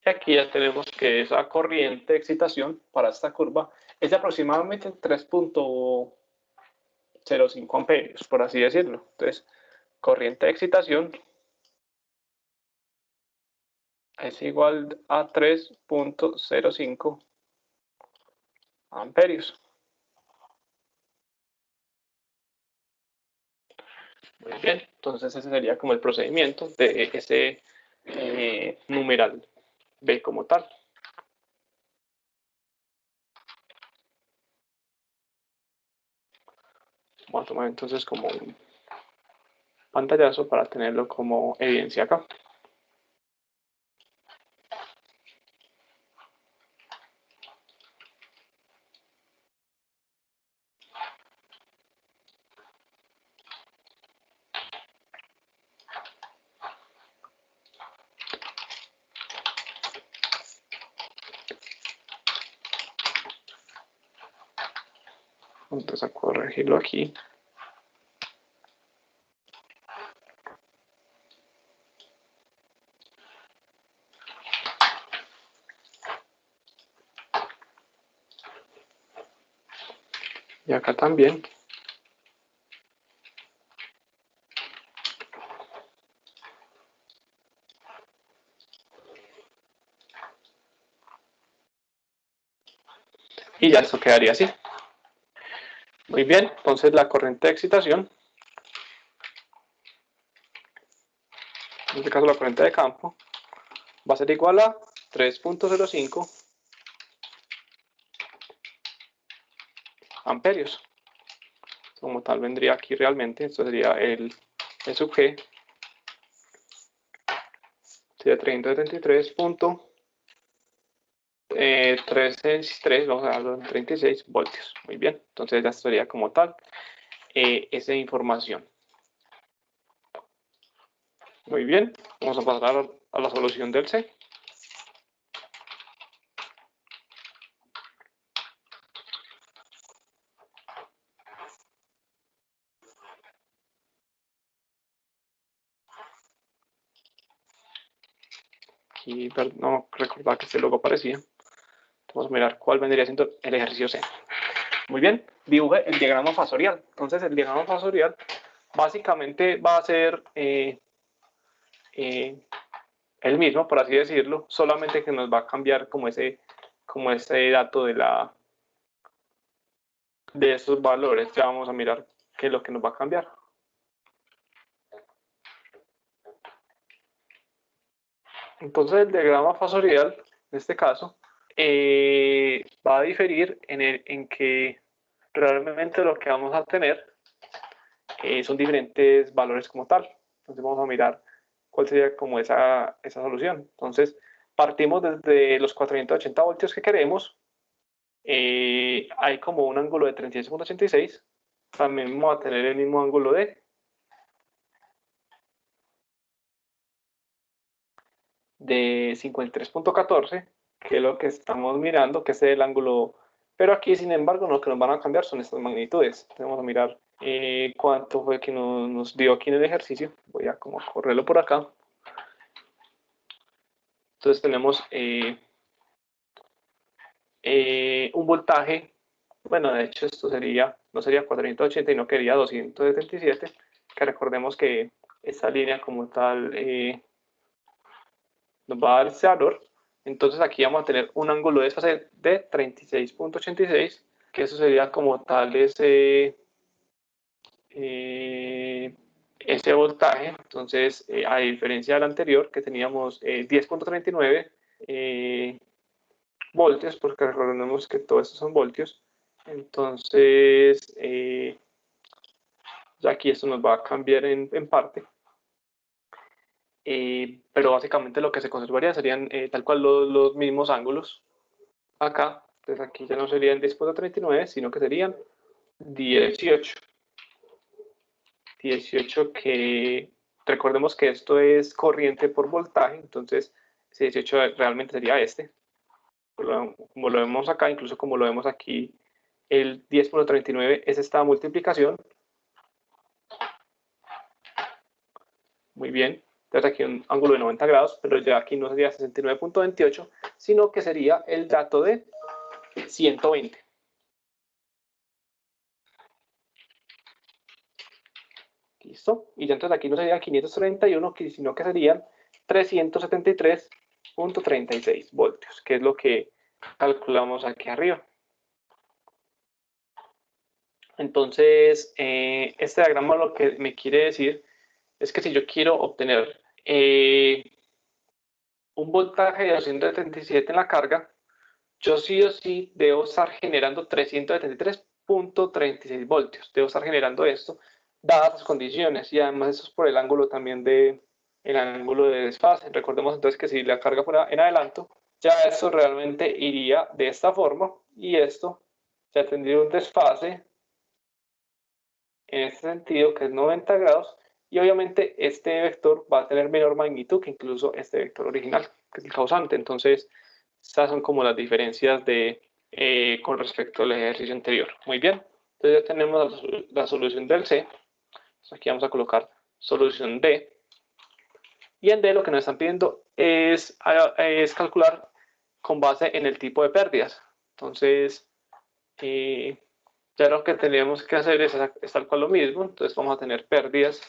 Y aquí ya tenemos que esa corriente de excitación para esta curva es de aproximadamente 3.05 amperios, por así decirlo. Entonces, corriente de excitación es igual a 3.05 amperios. Muy bien, entonces ese sería como el procedimiento de ese numeral B como tal. Vamos a tomar entonces como un pantallazo para tenerlo como evidencia acá. Entonces a corregirlo aquí. Y acá también. Y ya esto quedaría así. Muy bien, entonces la corriente de excitación, en este caso la corriente de campo, va a ser igual a 3.05 amperios. Como tal vendría aquí realmente, esto sería el sub G, sería 333.363, vamos a darlo en 36 voltios. Muy bien, entonces ya sería como tal esa información. Muy bien, vamos a pasar a la solución del C. Aquí no recordaba que este logo aparecía. Vamos a mirar cuál vendría siendo el ejercicio C. Muy bien, dibuje el diagrama fasorial. Entonces el diagrama fasorial básicamente va a ser el mismo, por así decirlo, solamente que nos va a cambiar como ese dato de esos valores. Ya vamos a mirar qué es lo que nos va a cambiar. Entonces el diagrama fasorial, en este caso, va a diferir en que realmente lo que vamos a tener son diferentes valores como tal. Entonces vamos a mirar cuál sería como esa solución. Entonces partimos desde los 480 voltios que queremos. Hay como un ángulo de 36.86. También vamos a tener el mismo ángulo de 53.14, que es lo que estamos mirando, que es el ángulo. Pero aquí, sin embargo, lo que nos van a cambiar son estas magnitudes. Entonces, vamos a mirar cuánto fue que nos dio aquí en el ejercicio. Voy a como correrlo por acá. Entonces tenemos un voltaje. Bueno, de hecho esto no sería 480 y no quería 277, que recordemos que esta línea como tal nos va a dar ese valor. Entonces aquí vamos a tener un ángulo de desfase de 36.86, que eso sería como tal ese voltaje. Entonces, a diferencia del anterior, que teníamos 10.39 voltios, porque recordemos que todo esto son voltios. Entonces, ya aquí esto nos va a cambiar en parte. Pero básicamente lo que se conservaría serían tal cual los mismos ángulos acá. Entonces aquí ya no serían 10.39, sino que serían 18. 18 que recordemos que esto es corriente por voltaje, entonces ese 18 realmente sería este. Como lo vemos acá, incluso como lo vemos aquí, el 10.39 es esta multiplicación. Muy bien. Entonces aquí un ángulo de 90 grados, pero ya aquí no sería 69.28, sino que sería el dato de 120. ¿Listo? Y ya entonces aquí no sería 531, sino que serían 373 3.36 voltios, que es lo que calculamos aquí arriba. Entonces, este diagrama lo que me quiere decir es que si yo quiero obtener un voltaje de 277 en la carga, yo sí o sí debo estar generando 373.36 voltios. Debo estar generando esto, dadas las condiciones, y además eso es por el ángulo también el ángulo de desfase. Recordemos entonces que si la carga fuera en adelanto, ya esto realmente iría de esta forma, y esto ya tendría un desfase en este sentido, que es 90 grados, y obviamente este vector va a tener menor magnitud que incluso este vector original, que es el causante. Entonces, estas son como las diferencias con respecto al ejercicio anterior. Muy bien, entonces ya tenemos la solución del C. Entonces aquí vamos a colocar solución D. Y en D lo que nos están pidiendo es calcular con base en el tipo de pérdidas. Entonces, ya lo que tendríamos que hacer es tal cual lo mismo. Entonces vamos a tener pérdidas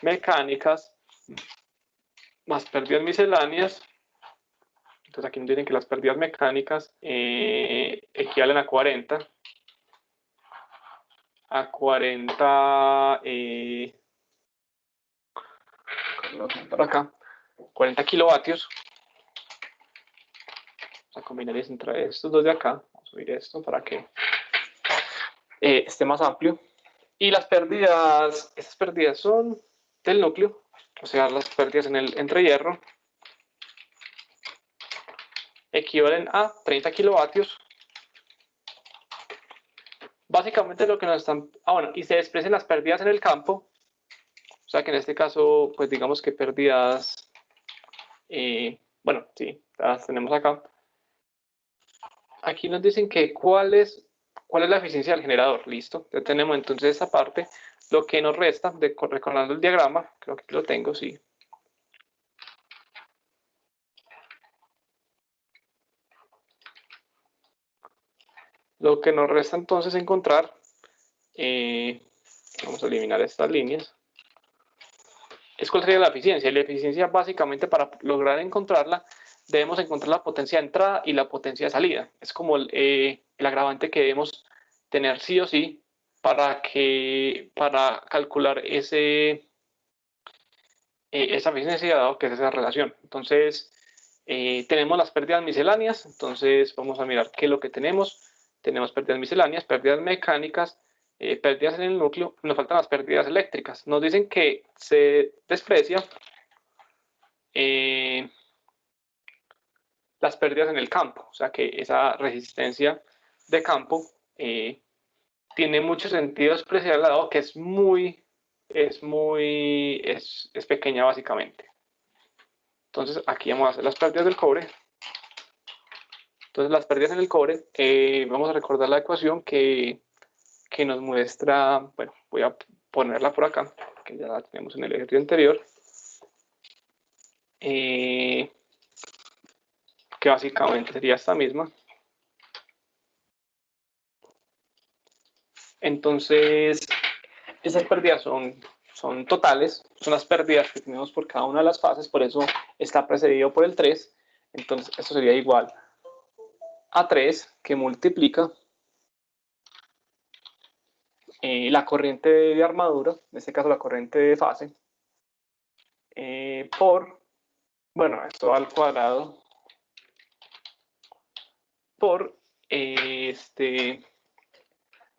mecánicas más pérdidas misceláneas. Entonces aquí nos dicen que las pérdidas mecánicas equivalen a 40. Por acá, 40 kilovatios. Vamos a combinar entre estos dos de acá. Vamos a subir esto para que esté más amplio. Y las pérdidas, estas pérdidas son del núcleo, o sea, las pérdidas en el entrehierro, equivalen a 30 kilovatios. Básicamente lo que nos están... bueno, y se expresan las pérdidas en el campo. O sea que en este caso, pues digamos que pérdidas... bueno, sí, las tenemos acá. Aquí nos dicen que cuál es la eficiencia del generador. Listo, ya tenemos entonces esta parte. Lo que nos resta, recordando el diagrama, creo que aquí lo tengo, sí. Lo que nos resta entonces encontrar, vamos a eliminar estas líneas, es cuál sería la eficiencia. La eficiencia básicamente para lograr encontrarla, debemos encontrar la potencia de entrada y la potencia de salida. Es como el agravante que debemos tener sí o sí para calcular esa eficiencia, dado que es esa relación. Entonces, tenemos las pérdidas misceláneas. Entonces, vamos a mirar qué es lo que tenemos. Tenemos pérdidas misceláneas, pérdidas mecánicas, pérdidas en el núcleo. Nos faltan las pérdidas eléctricas. Nos dicen que se desprecia las pérdidas en el campo. O sea que esa resistencia de campo tiene mucho sentido despreciarla, dado que es pequeña básicamente. Entonces aquí vamos a hacer las pérdidas del cobre. Entonces las pérdidas en el cobre, vamos a recordar la ecuación que nos muestra, bueno, voy a ponerla por acá, que ya la tenemos en el ejercicio anterior, que básicamente sería esta misma. Entonces, esas pérdidas son totales, son las pérdidas que tenemos por cada una de las fases, por eso está precedido por el 3. Entonces, esto sería igual a 3, que multiplica la corriente de armadura, en este caso la corriente de fase, por, bueno, esto al cuadrado, por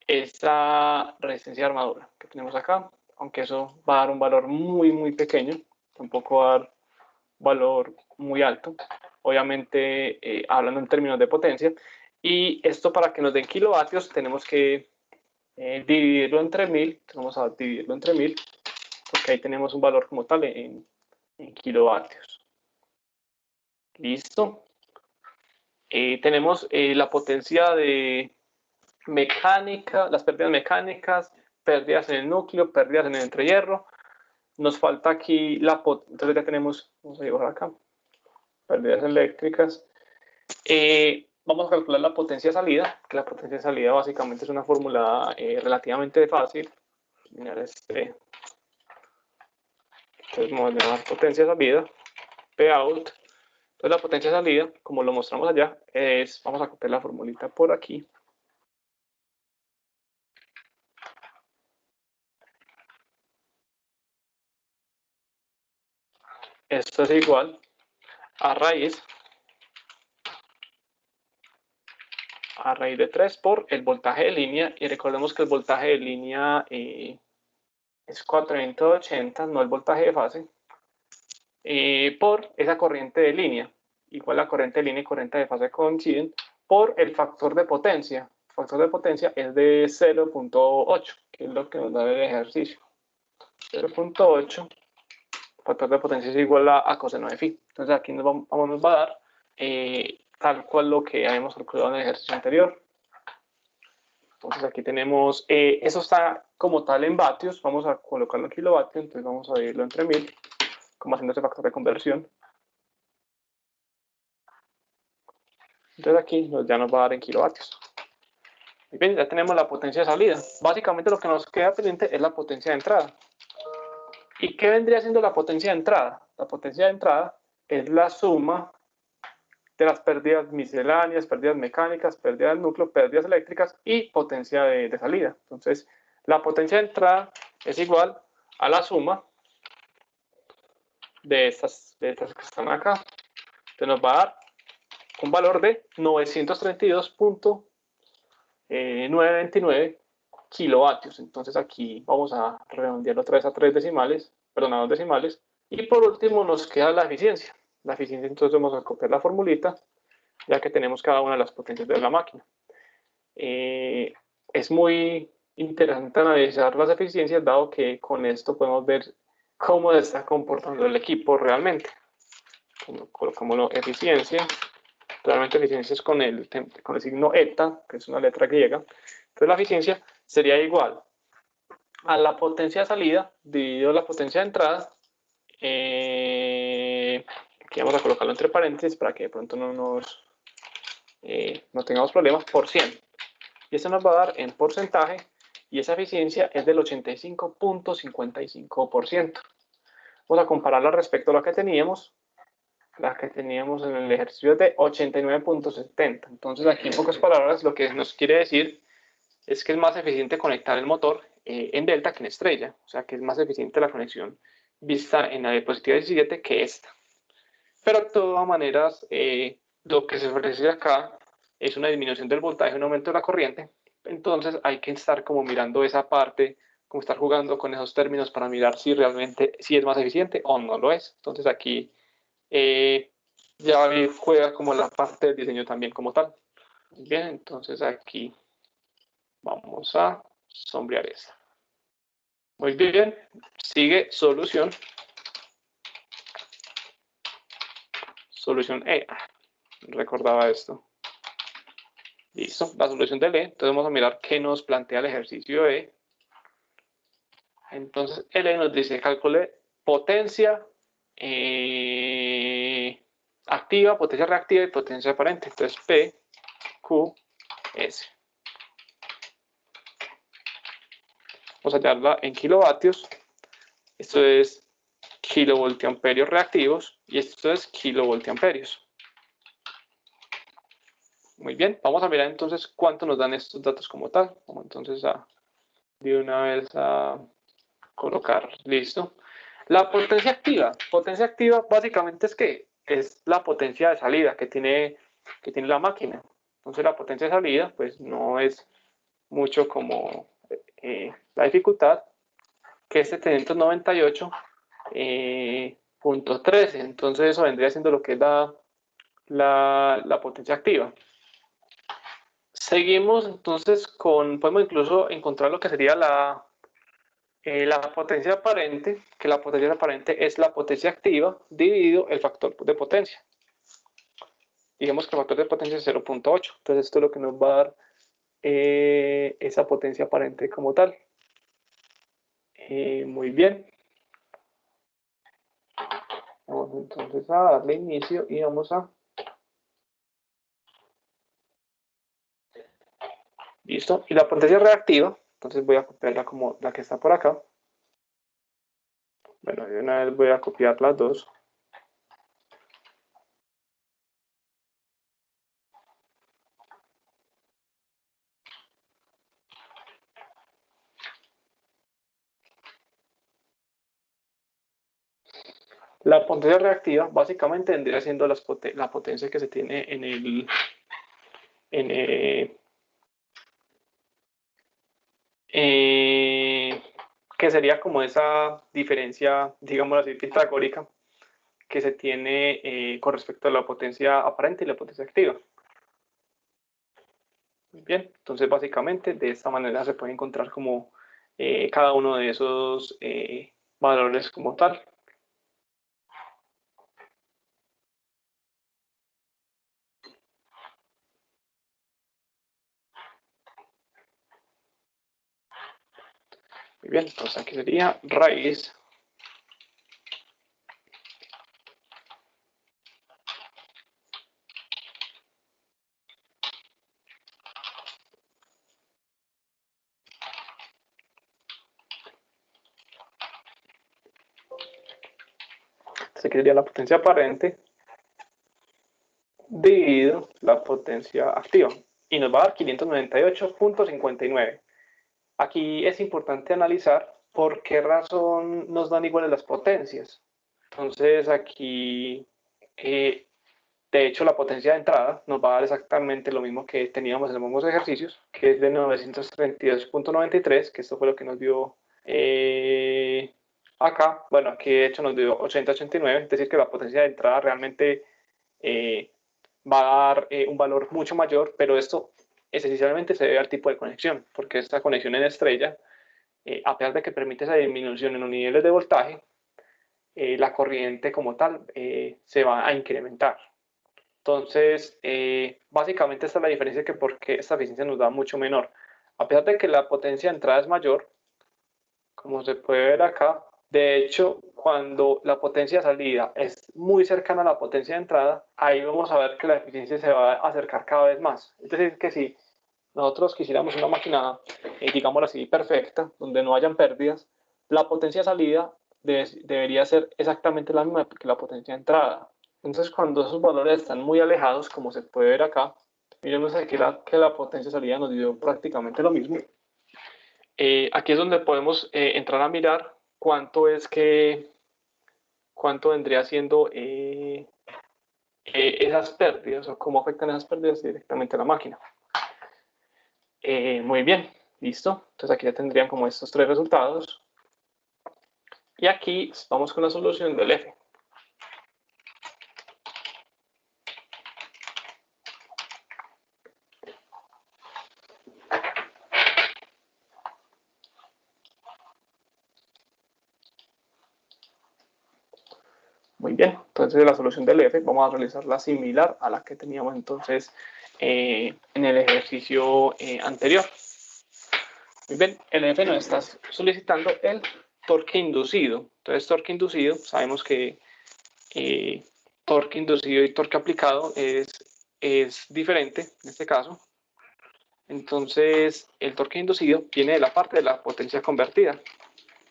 esta resistencia de armadura que tenemos acá, aunque eso va a dar un valor muy, muy pequeño, tampoco va a dar valor muy alto, obviamente hablando en términos de potencia, y esto para que nos den kilovatios tenemos que dividirlo entre 1000, vamos a dividirlo entre 1000, porque ahí tenemos un valor como tal en kilovatios. Listo. Tenemos la potencia de mecánica, las pérdidas mecánicas, pérdidas en el núcleo, pérdidas en el entrehierro. Nos falta aquí entonces ya tenemos, vamos a llevar acá, pérdidas eléctricas. Vamos a calcular la potencia de salida, que la potencia de salida básicamente es una fórmula relativamente fácil. Entonces vamos a llamar potencia de salida, P out, Entonces la potencia de salida, como lo mostramos allá, vamos a copiar la formulita por aquí. Esto es igual a raíz de 3 por el voltaje de línea, y recordemos que el voltaje de línea es 480, no el voltaje de fase, por esa corriente de línea. Igual la corriente de línea y corriente de fase coinciden por el factor de potencia. El factor de potencia es de 0.8, que es lo que nos da el ejercicio. 0.8, factor de potencia es igual a coseno de phi. Entonces aquí nos va a dar tal cual lo que habíamos calculado en el ejercicio anterior. Entonces aquí tenemos, eso está como tal en vatios, vamos a colocarlo en kilovatios, entonces vamos a dividirlo entre 1000, como haciendo ese factor de conversión. Entonces aquí ya nos va a dar en kilovatios. Y bien, ya tenemos la potencia de salida. Básicamente lo que nos queda pendiente es la potencia de entrada. ¿Y qué vendría siendo la potencia de entrada? La potencia de entrada es la suma de las pérdidas misceláneas, pérdidas mecánicas, pérdidas del núcleo, pérdidas eléctricas y potencia de salida. Entonces, la potencia de entrada es igual a la suma de estas que están acá. Entonces nos va a dar un valor de 932.929 kilovatios. Entonces aquí vamos a redondearlo otra vez a 3 decimales, perdón, a 2 decimales. Y por último nos queda la eficiencia. La eficiencia, entonces vamos a copiar la formulita, ya que tenemos cada una de las potencias de la máquina. Es muy interesante analizar las eficiencias, dado que con esto podemos ver cómo se está comportando el equipo realmente. Colocamos eficiencia. Realmente eficiencia es con el signo eta, que es una letra griega. Entonces la eficiencia sería igual a la potencia de salida dividido la potencia de entrada. Aquí vamos a colocarlo entre paréntesis para que de pronto no tengamos problemas, por 100. Y eso nos va a dar en porcentaje, y esa eficiencia es del 85.55%. Vamos a compararla respecto a la que teníamos. La que teníamos en el ejercicio de 89.70. Entonces aquí en pocas palabras lo que nos quiere decir es que es más eficiente conectar el motor en delta que en estrella. O sea que es más eficiente la conexión vista en la diapositiva 17 que esta. Pero de todas maneras lo que se ofrece acá es una disminución del voltaje, un aumento de la corriente. Entonces hay que estar como mirando esa parte, como estar jugando con esos términos para mirar si realmente si es más eficiente o no lo es. Entonces aquí ya juega como la parte del diseño también como tal. Bien, entonces aquí vamos a sombrear esta. Muy bien, sigue solución. Solución E. Recordaba esto. Listo, la solución del E. Entonces vamos a mirar qué nos plantea el ejercicio E. Entonces el E nos dice calcule potencia activa, potencia reactiva y potencia aparente. Entonces P, Q, S. Vamos a hallarla en kilovatios. Esto es kilovoltiamperios reactivos y esto es kilovoltiamperios. Muy bien, vamos a mirar entonces cuánto nos dan estos datos como tal. Vamos entonces de una vez a colocar, listo. La potencia activa básicamente es que es la potencia de salida que tiene la máquina. Entonces la potencia de salida pues no es mucho como la dificultad, que es 798.13. Entonces eso vendría siendo lo que es la potencia activa. Seguimos entonces podemos incluso encontrar lo que sería la potencia aparente, que la potencia aparente es la potencia activa dividido el factor de potencia. Digamos que el factor de potencia es 0.8. Entonces esto es lo que nos va a dar esa potencia aparente como tal. Muy bien. Vamos entonces a darle inicio y vamos a... Listo. Y la potencia reactiva, entonces voy a copiarla como la que está por acá. Bueno, de una vez voy a copiar las dos. La potencia reactiva básicamente vendría siendo la potencia que se tiene en, que sería como esa diferencia, digamos así, pitagórica que se tiene con respecto a la potencia aparente y la potencia activa. Muy bien, entonces básicamente de esta manera se puede encontrar como cada uno de esos valores como tal. Muy bien, entonces aquí sería raíz entonces aquí sería la potencia aparente dividido la potencia activa y nos va a dar 598.59. Aquí es importante analizar por qué razón nos dan iguales las potencias. Entonces aquí, de hecho, la potencia de entrada nos va a dar exactamente lo mismo que teníamos en los mismos ejercicios, que es de 932.93, que esto fue lo que nos dio acá. Bueno, aquí de hecho nos dio 80.89, es decir, que la potencia de entrada realmente va a dar un valor mucho mayor, pero esto esencialmente se debe al tipo de conexión, porque esta conexión en estrella, a pesar de que permite esa disminución en los niveles de voltaje, la corriente como tal se va a incrementar. Entonces, básicamente esta es la diferencia que porque esta eficiencia nos da mucho menor. A pesar de que la potencia de entrada es mayor, como se puede ver acá, de hecho, cuando la potencia de salida es muy cercana a la potencia de entrada, ahí vamos a ver que la eficiencia se va a acercar cada vez más. Es decir, que si nosotros quisiéramos una máquina, digámoslo así, perfecta, donde no hayan pérdidas, la potencia de salida debería ser exactamente la misma que la potencia de entrada. Entonces, cuando esos valores están muy alejados, como se puede ver acá, miremos aquí que la potencia de salida nos dio prácticamente lo mismo. Aquí es donde podemos entrar a mirar cuánto vendría siendo esas pérdidas o cómo afectan esas pérdidas directamente a la máquina. Muy bien, listo. Entonces aquí ya tendrían como estos tres resultados. Y aquí vamos con la solución del F. Muy bien, entonces la solución del F vamos a realizarla similar a la que teníamos entonces en el ejercicio anterior. Muy bien, el F nos está solicitando el torque inducido. Entonces, torque inducido, sabemos que torque inducido y torque aplicado es diferente en este caso. Entonces, el torque inducido viene de la parte de la potencia convertida.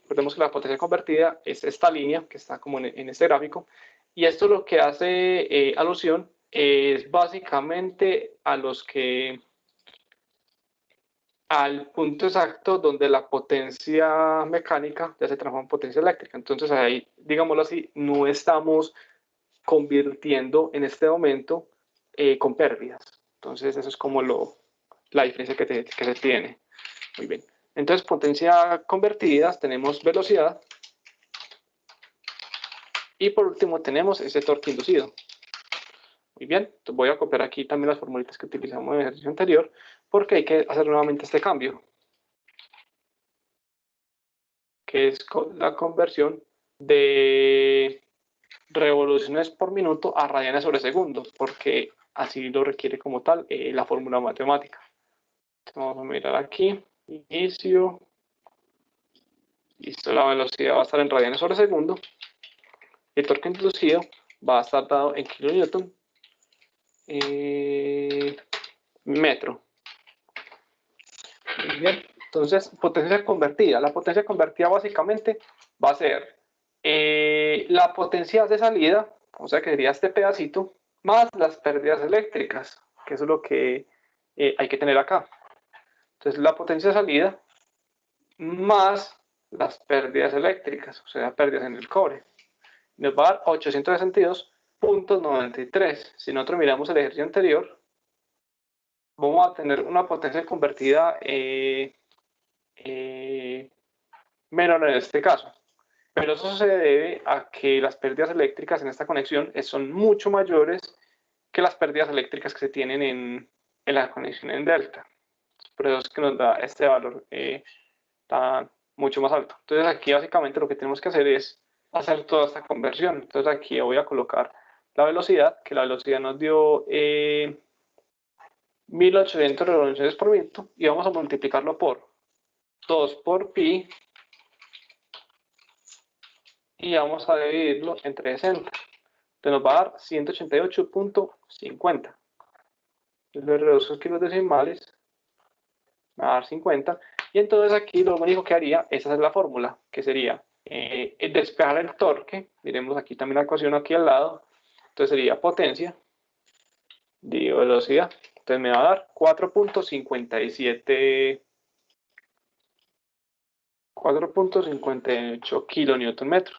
Recordemos que la potencia convertida es esta línea que está como en este gráfico. Y esto lo que hace alusión es básicamente al punto exacto donde la potencia mecánica ya se transforma en potencia eléctrica. Entonces ahí, digámoslo así, no estamos convirtiendo en este momento con pérdidas. Entonces eso es como la diferencia que se tiene. Muy bien. Entonces potencia convertidas, tenemos velocidad. Y por último tenemos ese torque inducido. Muy bien, entonces voy a copiar aquí también las formulitas que utilizamos en el ejercicio anterior, porque hay que hacer nuevamente este cambio, que es la conversión de revoluciones por minuto a radianes sobre segundo, porque así lo requiere como tal la fórmula matemática. Entonces vamos a mirar aquí, inicio, listo, la velocidad va a estar en radianes sobre segundo, el torque inducido va a estar dado en kilonewton metro. Muy bien, entonces potencia convertida. La potencia convertida básicamente va a ser la potencia de salida, o sea que sería este pedacito, más las pérdidas eléctricas, que eso es lo que hay que tener acá. Entonces la potencia de salida más las pérdidas eléctricas, o sea, pérdidas en el cobre. nos va a dar 862.93. Si nosotros miramos el ejercicio anterior, vamos a tener una potencia convertida menor en este caso. Pero eso se debe a que las pérdidas eléctricas en esta conexión son mucho mayores que las pérdidas eléctricas que se tienen en la conexión en delta. Por eso es que nos da este valor tan mucho más alto. Entonces aquí básicamente lo que tenemos que hacer es hacer toda esta conversión. Entonces aquí voy a colocar la velocidad, que la velocidad nos dio 1800 revoluciones por minuto, y vamos a multiplicarlo por 2 por pi, y vamos a dividirlo entre 60. Entonces nos va a dar 188.50. Entonces reduzco aquí los decimales, me va a dar 50. Y entonces aquí lo único que haría es hacer la fórmula, que sería despejar el torque. Miremos aquí también la ecuación aquí al lado. Entonces sería potencia dividido velocidad. Entonces me va a dar 4.58 kilonewton metro.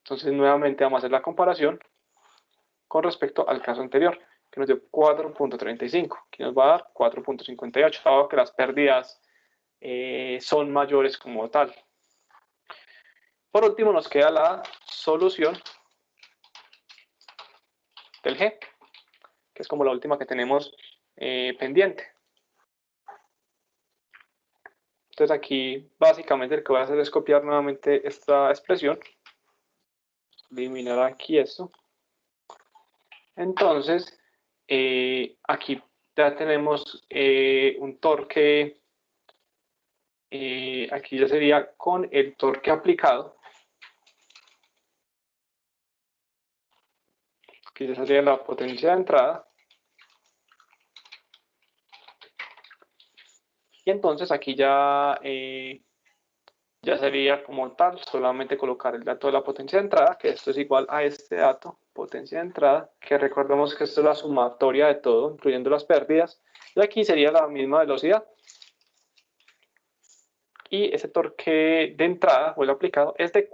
Entonces nuevamente vamos a hacer la comparación con respecto al caso anterior, que nos dio 4.35, que nos va a dar 4.58, dado que las pérdidas son mayores como tal. Por último nos queda la solución del G, que es como la última que tenemos pendiente. Entonces aquí básicamente lo que voy a hacer es copiar nuevamente esta expresión, eliminar aquí esto. Entonces aquí ya tenemos un torque, aquí ya sería con el torque aplicado. Aquí ya sería la potencia de entrada. Y entonces aquí ya, ya sería como tal, solamente colocar el dato de la potencia de entrada, que esto es igual a este dato, potencia de entrada, que recordemos que esto es la sumatoria de todo, incluyendo las pérdidas. Y aquí sería la misma velocidad. Y ese torque de entrada, o el aplicado, es de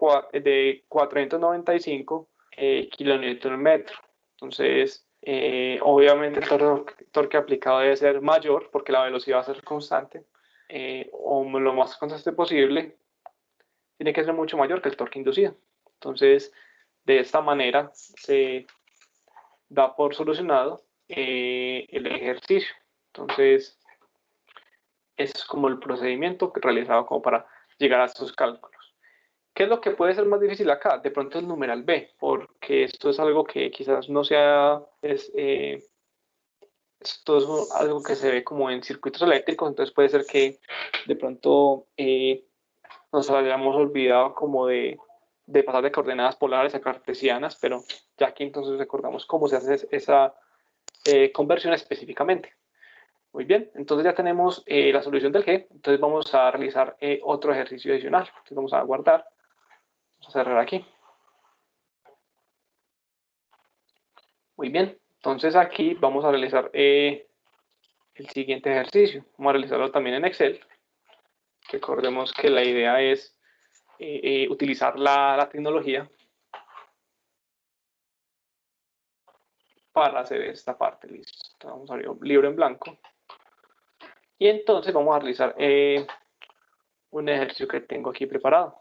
495 kilonewton metro. Entonces, obviamente el torque aplicado debe ser mayor porque la velocidad va a ser constante, o lo más constante posible, tiene que ser mucho mayor que el torque inducido. Entonces, de esta manera se da por solucionado el ejercicio. Entonces, ese es como el procedimiento realizado como para llegar a estos cálculos. ¿Qué es lo que puede ser más difícil acá? De pronto el numeral B, porque esto es algo que quizás no sea, esto es algo que se ve como en circuitos eléctricos, entonces puede ser que de pronto nos hayamos olvidado como de pasar de coordenadas polares a cartesianas, pero ya aquí entonces recordamos cómo se hace esa conversión específicamente. Muy bien, entonces ya tenemos la solución del G, entonces vamos a realizar otro ejercicio adicional. Entonces vamos a guardar. Vamos a cerrar aquí. Muy bien, entonces aquí vamos a realizar el siguiente ejercicio. Vamos a realizarlo también en Excel. Recordemos que la idea es utilizar la tecnología para hacer esta parte. Listo. Entonces vamos a abrir un libro en blanco. Y entonces vamos a realizar un ejercicio que tengo aquí preparado.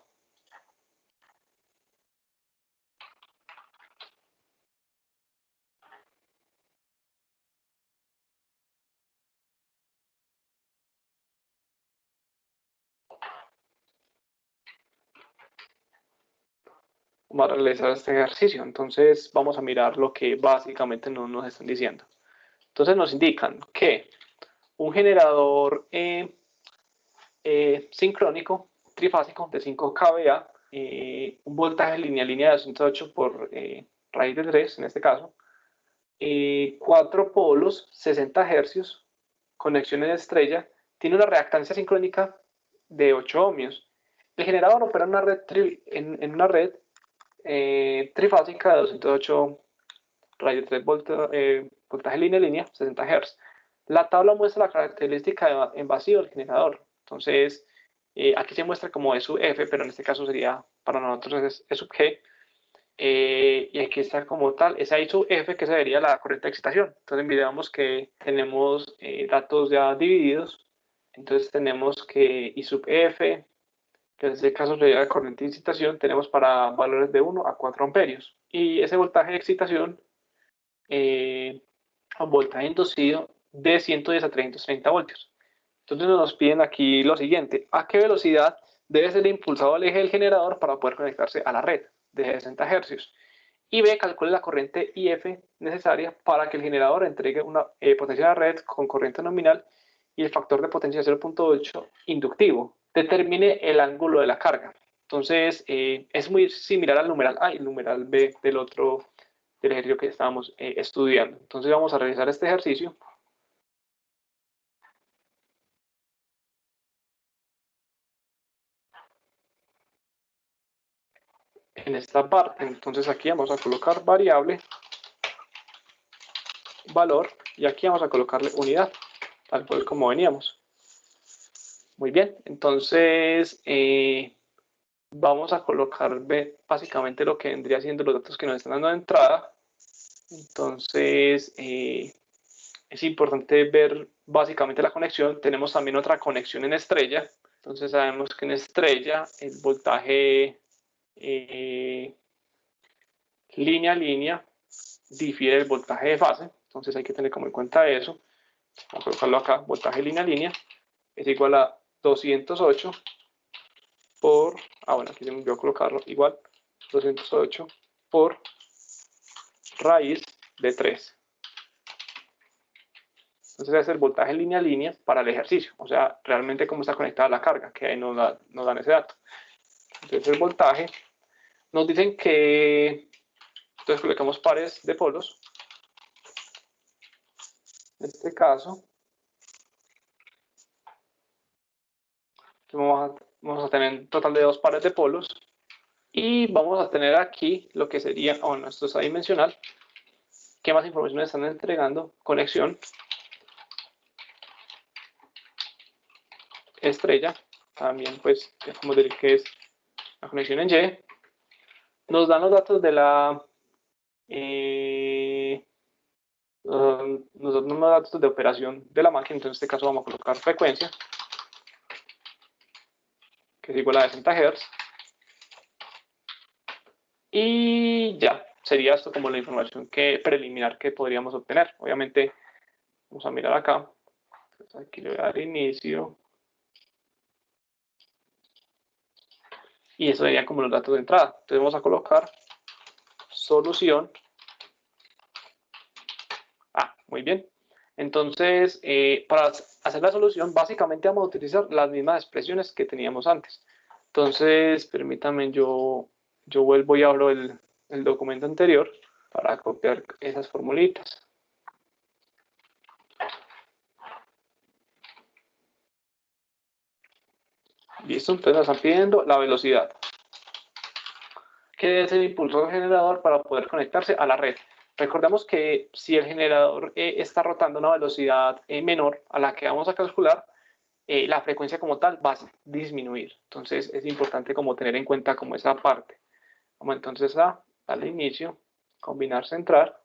Vamos a realizar este ejercicio. Entonces vamos a mirar lo que básicamente nos están diciendo. Entonces nos indican que un generador sincrónico trifásico de 5 kVA, un voltaje línea de 208 por raíz de 3 en este caso, 4 polos, 60 Hz, conexiones de estrella, tiene una reactancia sincrónica de 8 ohmios. El generador opera en una red trifásica de 208 rayos de 3 voltaje línea, 60 Hz. La tabla muestra la característica en vacío del generador. Entonces, aquí se muestra como E sub F, pero en este caso sería para nosotros E sub G. y aquí está como tal, esa I sub F, que sería la corriente de excitación. Entonces miramos que tenemos datos ya divididos. Entonces tenemos que I sub F, que en este caso sería la corriente de excitación, tenemos para valores de 1 a 4 amperios. Y ese voltaje de excitación, a voltaje inducido de 110 a 330 voltios. Entonces nos piden aquí lo siguiente: ¿a qué velocidad debe ser impulsado el eje del generador para poder conectarse a la red de 60 Hz? Y B, calcule la corriente IF necesaria para que el generador entregue una potencia a la red con corriente nominal y el factor de potencia 0.8 inductivo. Determine el ángulo de la carga. Entonces, es muy similar al numeral A y el numeral B del ejercicio que estábamos estudiando. Entonces, vamos a realizar este ejercicio. En esta parte, entonces aquí vamos a colocar variable, valor, y aquí vamos a colocarle unidad, tal cual como veníamos. Muy bien, entonces vamos a colocar básicamente lo que vendría siendo los datos que nos están dando de entrada. Entonces es importante ver básicamente la conexión. Tenemos también otra conexión en estrella. Entonces sabemos que en estrella el voltaje línea a línea difiere del voltaje de fase. Entonces hay que tener como en cuenta eso. Vamos a colocarlo acá: voltaje línea a línea es igual a 208 por, bueno, aquí se me olvidó colocarlo, igual 208 por raíz de 3. Entonces es el voltaje en línea a línea para el ejercicio, o sea, realmente cómo está conectada la carga, que ahí nos dan ese dato. Entonces el voltaje, nos dicen que, entonces colocamos pares de polos, en este caso, vamos a tener un total de 2 pares de polos, y vamos a tener aquí lo que sería, bueno, esto es adimensional. ¿Qué más información me están entregando? Conexión, estrella, también pues ya podemos decir que es la conexión en Y. Nos dan los datos de la nos dan los datos de operación de la máquina. Entonces en este caso vamos a colocar frecuencia, que es igual a 60 Hz, y ya sería esto como la información preliminar que podríamos obtener. Obviamente vamos a mirar acá. Entonces aquí le voy a dar inicio, y eso serían como los datos de entrada. Entonces vamos a colocar solución. Muy bien. Entonces, para hacer la solución, básicamente vamos a utilizar las mismas expresiones que teníamos antes. Entonces, permítanme, yo vuelvo y abro el documento anterior para copiar esas formulitas. Listo, entonces nos están pidiendo la velocidad, que es el impulsor generador para poder conectarse a la red. Recordemos que si el generador está rotando a una velocidad menor a la que vamos a calcular, la frecuencia como tal va a disminuir. Entonces es importante como tener en cuenta como esa parte. Vamos entonces a darle inicio, combinar, centrar,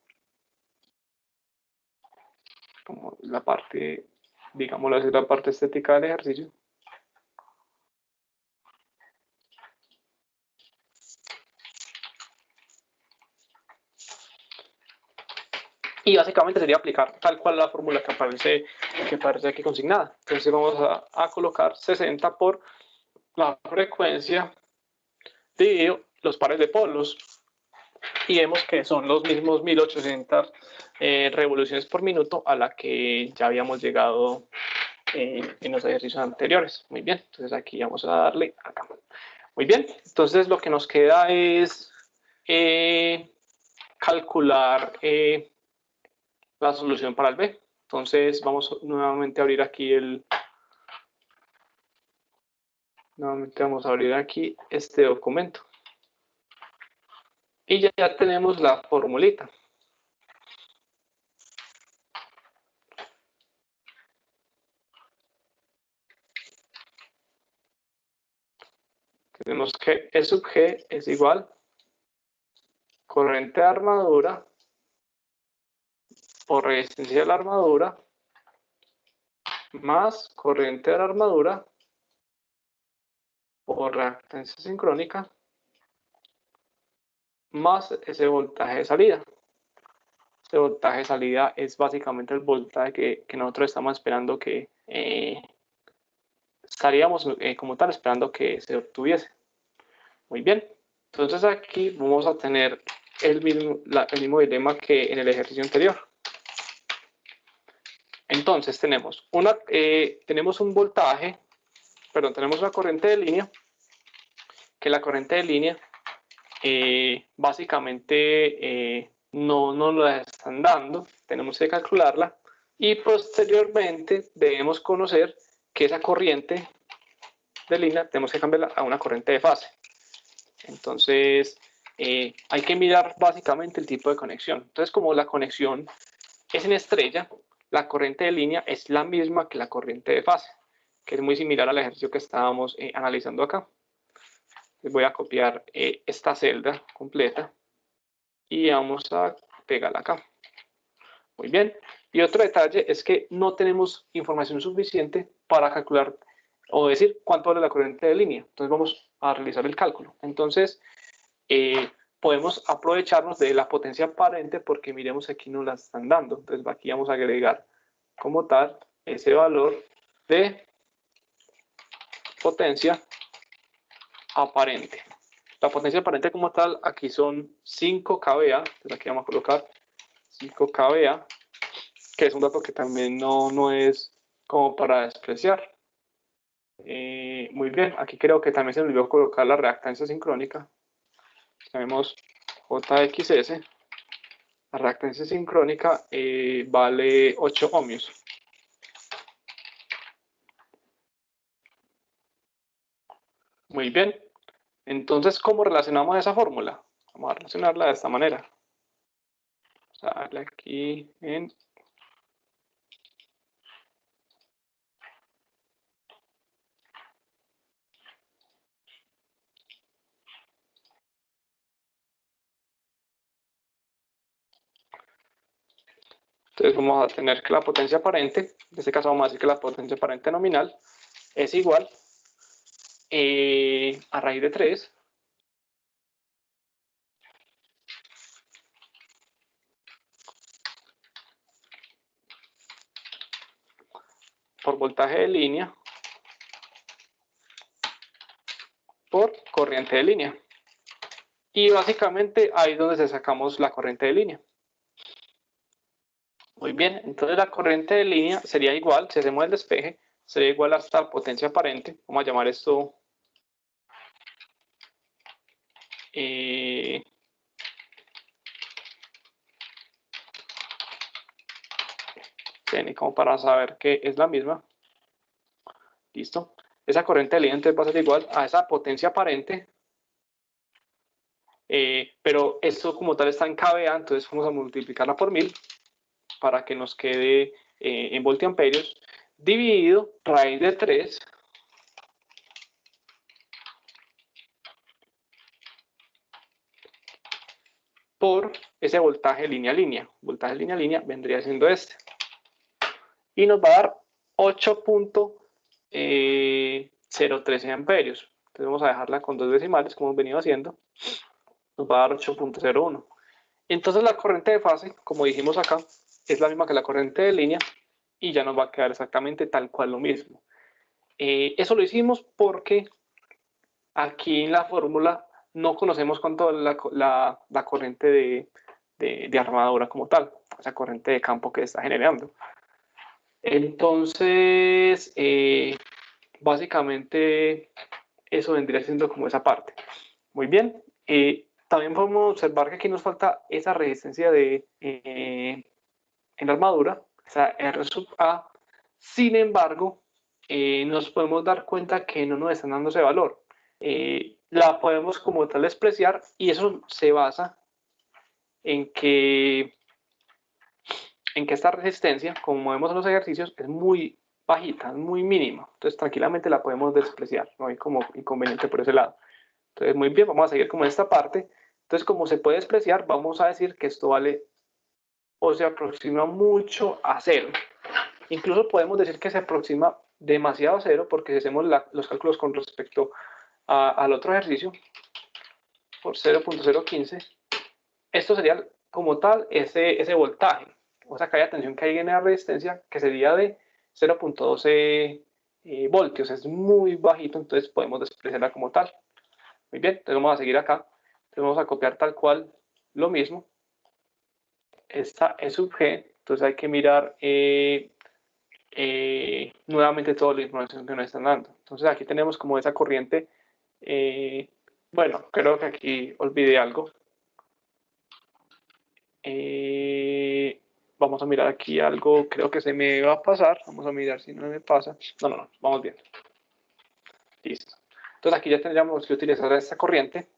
como la parte, digámoslo así, la parte estética del ejercicio. Y básicamente sería aplicar tal cual la fórmula que aparece aquí consignada. Entonces vamos a colocar 60 por la frecuencia dividido los pares de polos, y vemos que son los mismos 1800 revoluciones por minuto a la que ya habíamos llegado en los ejercicios anteriores. Muy bien, entonces aquí vamos a darle acá. Muy bien, entonces lo que nos queda es calcular la solución para el B. Entonces vamos nuevamente a abrir aquí nuevamente vamos a abrir aquí este documento. Y ya tenemos la formulita. Tenemos que E sub G es igual corriente de armadura por resistencia de la armadura más corriente de la armadura por reactancia sincrónica más ese voltaje de salida. Ese voltaje de salida es básicamente el voltaje que nosotros estamos esperando que estaríamos como tal esperando que se obtuviese. Muy bien, entonces aquí vamos a tener el mismo dilema que en el ejercicio anterior. Entonces tenemos un voltaje, perdón, tenemos una corriente de línea, que la corriente de línea básicamente no nos la están dando, tenemos que calcularla y posteriormente debemos conocer que esa corriente de línea tenemos que cambiarla a una corriente de fase. Entonces hay que mirar básicamente el tipo de conexión. Entonces, como la conexión es en estrella, la corriente de línea es la misma que la corriente de fase, que es muy similar al ejercicio que estábamos analizando acá. Les voy a copiar esta celda completa y vamos a pegarla acá. Muy bien. Y otro detalle es que no tenemos información suficiente para calcular o decir cuánto vale la corriente de línea. Entonces vamos a realizar el cálculo. Entonces podemos aprovecharnos de la potencia aparente porque miremos aquí nos la están dando. Entonces aquí vamos a agregar como tal ese valor de potencia aparente. La potencia aparente como tal aquí son 5 kVA. Entonces aquí vamos a colocar 5 kVA, que es un dato que también no es como para despreciar. Muy bien, aquí creo que también se me olvidó colocar la reactancia sincrónica. Tenemos JXS. La reactancia sincrónica vale 8 ohmios. Muy bien. Entonces, ¿cómo relacionamos esa fórmula? Vamos a relacionarla de esta manera. Vamos a darle aquí en... Entonces vamos a tener que la potencia aparente, en este caso vamos a decir que la potencia aparente nominal es igual a raíz de 3 por voltaje de línea por corriente de línea. Y básicamente ahí es donde sacamos la corriente de línea. Muy bien, entonces la corriente de línea sería igual, si hacemos el despeje, sería igual a esta potencia aparente. Vamos a llamar esto como para saber que es la misma. Listo. Esa corriente de línea entonces va a ser igual a esa potencia aparente, pero esto como tal está en kVA, entonces vamos a multiplicarla por 1000 para que nos quede en voltiamperios, dividido raíz de 3 por ese voltaje línea-línea. Voltaje línea-línea vendría siendo este. Y nos va a dar 8.013 amperios. Entonces vamos a dejarla con 2 decimales, como hemos venido haciendo. Nos va a dar 8.01. Entonces la corriente de fase, como dijimos acá, es la misma que la corriente de línea y ya nos va a quedar exactamente tal cual lo mismo. Eso lo hicimos porque aquí en la fórmula no conocemos cuánto es la corriente de armadura como tal, esa corriente de campo que está generando. Entonces, básicamente eso vendría siendo como esa parte. Muy bien. También podemos observar que aquí nos falta esa resistencia en la armadura, esa R sub A. Sin embargo, nos podemos dar cuenta que no nos están dando ese valor. La podemos como tal despreciar y eso se basa en que esta resistencia, como vemos en los ejercicios, es muy bajita, es muy mínima. Entonces tranquilamente la podemos despreciar, no hay como inconveniente por ese lado. Entonces muy bien, vamos a seguir como en esta parte Entonces, como se puede despreciar, vamos a decir que esto vale o se aproxima mucho a 0. Incluso podemos decir que se aproxima demasiado a 0, porque si hacemos los cálculos con respecto al otro ejercicio, por 0.015, esto sería como tal ese voltaje, o sea, caída de tensión que hay en la resistencia, que sería de 0.12 voltios, es muy bajito, entonces podemos despreciarla como tal. Muy bien, entonces vamos a seguir acá, entonces vamos a copiar tal cual lo mismo. Esta es sub G, entonces hay que mirar nuevamente toda la información que nos están dando. Entonces aquí tenemos como esa corriente, bueno, creo que aquí olvidé algo. Vamos a mirar aquí algo, creo que se me va a pasar, vamos a mirar si no me pasa. No, vamos bien. Listo. Entonces aquí ya tendríamos que utilizar esta corriente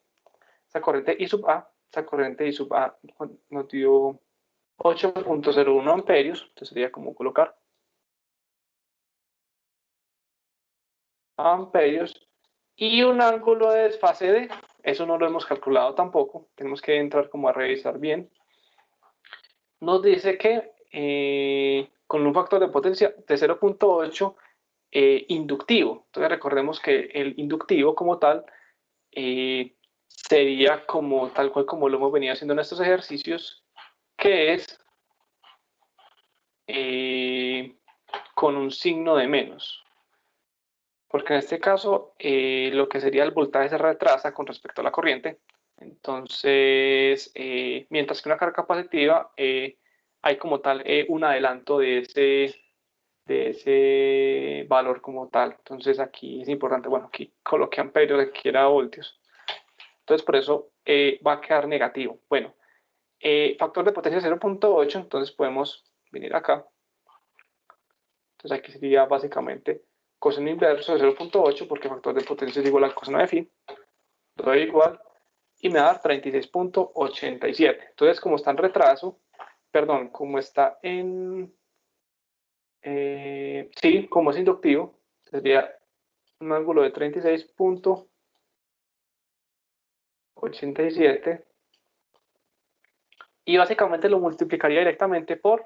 I sub A, esta corriente I sub A nos dio 8.01 amperios, entonces sería como colocar amperios y un ángulo de desfase de, eso no lo hemos calculado tampoco, tenemos que entrar como a revisar bien. Nos dice que con un factor de potencia de 0.8 inductivo. Entonces recordemos que el inductivo como tal sería como tal cual como lo hemos venido haciendo en estos ejercicios, que es con un signo de menos. Porque en este caso lo que sería el voltaje se retrasa con respecto a la corriente. Entonces, mientras que una carga capacitiva hay como tal un adelanto de ese valor como tal. Entonces aquí es importante, bueno, aquí coloqué amperios, aquí era voltios. Entonces por eso va a quedar negativo. Bueno, factor de potencia 0.8, entonces podemos venir acá. Entonces aquí sería básicamente coseno inverso de 0.8 porque factor de potencia es igual al coseno de phi. Lo doy igual y me va a dar 36.87. Entonces como está en retraso, perdón, como está en... sí, como es inductivo, sería un ángulo de 36.87 y básicamente lo multiplicaría directamente por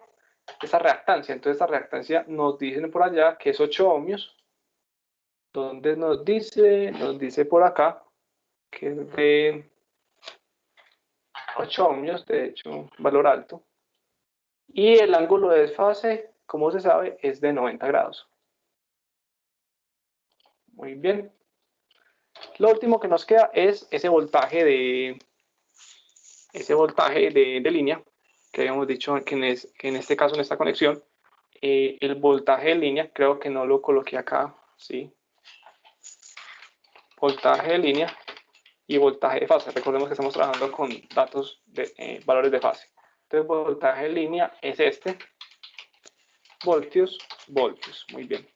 esa reactancia. Entonces esta reactancia nos dicen por allá que es 8 ohmios, donde nos dice por acá que es de 8 ohmios, de hecho, valor alto. Y el ángulo de desfase, como se sabe, es de 90 grados. Muy bien. Lo último que nos queda es ese voltaje de línea, que habíamos dicho que en este caso, en esta conexión, el voltaje de línea, creo que no lo coloqué acá, ¿sí? Voltaje de línea y voltaje de fase. Recordemos que estamos trabajando con datos de valores de fase. Entonces, voltaje de línea es este. Voltios, muy bien.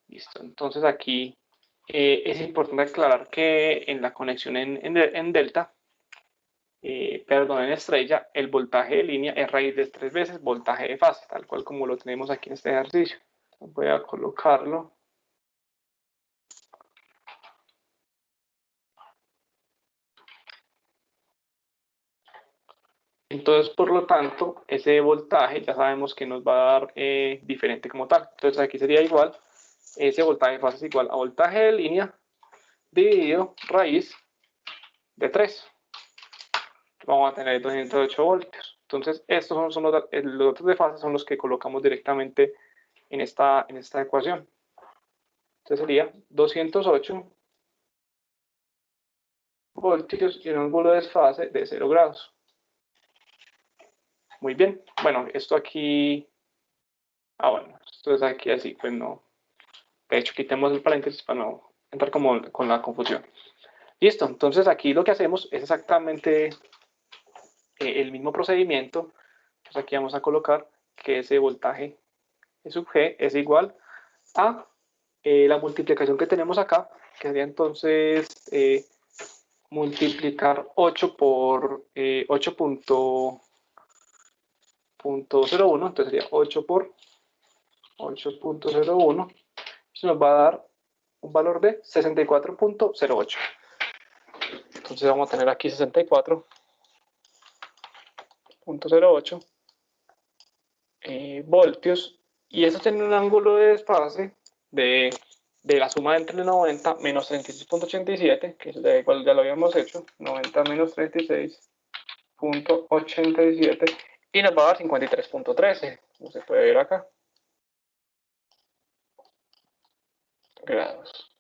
Listo, entonces aquí es importante aclarar que en la conexión en delta, perdón, en estrella, el voltaje de línea es raíz de 3 veces voltaje de fase, tal cual como lo tenemos aquí en este ejercicio. Voy a colocarlo. Entonces, por lo tanto, ese voltaje ya sabemos que nos va a dar diferente como tal. Entonces, aquí sería igual, ese voltaje de fase es igual a voltaje de línea dividido raíz de 3. Vamos a tener 208 voltios. Entonces, estos son los datos de fase, son los que colocamos directamente en esta ecuación. Entonces sería 208 voltios y un ángulo de desfase de 0 grados. Muy bien. Bueno, esto aquí... bueno, esto es aquí así, pues no. De hecho, quitemos el paréntesis para no entrar como con la confusión. Listo, entonces aquí lo que hacemos es exactamente el mismo procedimiento. Entonces aquí vamos a colocar que ese voltaje E sub G es igual a la multiplicación que tenemos acá, que sería entonces multiplicar 8 por 8.01, entonces sería 8 por 8.01, eso nos va a dar un valor de 64.08. Entonces vamos a tener aquí 64.08 voltios, y eso tiene un ángulo de desfase de la suma entre 90 menos 36.87, que es de igual ya lo habíamos hecho, 90 menos 36.87, y nos va a dar 53.13, como se puede ver acá, grados,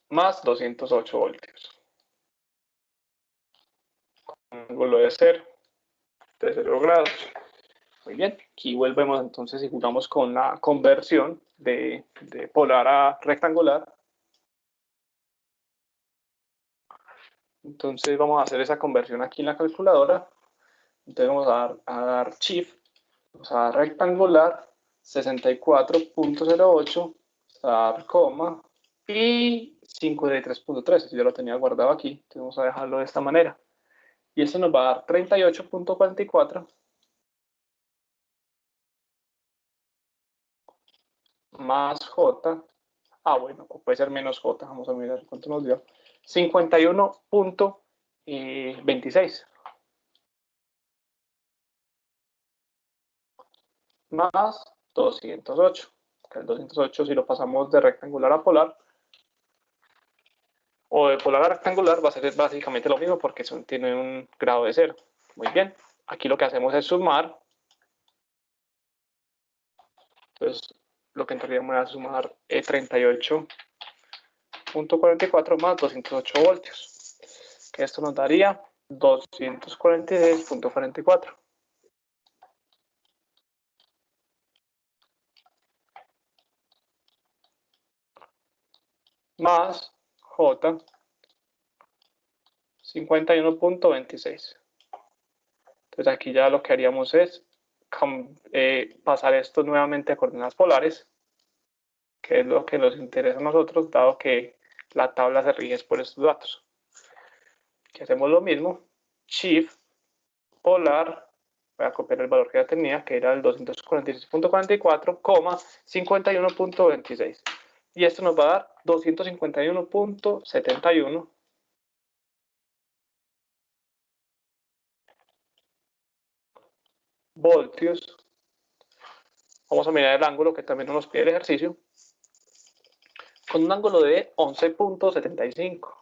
más 208 voltios. Ángulo de 0 grados. Muy bien, aquí volvemos entonces y jugamos con la conversión de polar a rectangular. Entonces vamos a hacer esa conversión aquí en la calculadora. Entonces vamos a dar shift, vamos a dar rectangular, 64.08, dar coma y 53.13. Yo lo tenía guardado aquí, entonces vamos a dejarlo de esta manera. Y eso nos va a dar 38.44 más J. Bueno, puede ser menos J, vamos a mirar cuánto nos dio. 51.26 más 208. El 208, si lo pasamos de rectangular a polar, o de polar a rectangular, va a ser básicamente lo mismo porque tiene un grado de 0. Muy bien, aquí lo que hacemos es sumar. Entonces, lo que entraríamos a sumar es 38.44 más 208 voltios, que esto nos daría 246.44. Más J, 51.26. Entonces aquí ya lo que haríamos es pasar esto nuevamente a coordenadas polares, que es lo que nos interesa a nosotros, dado que la tabla se rige por estos datos. Aquí hacemos lo mismo, shift polar, voy a copiar el valor que ya tenía, que era el 246.44, 51.26. Y esto nos va a dar 251.71 voltios. Vamos a mirar el ángulo que también nos pide el ejercicio, con un ángulo de 11.75.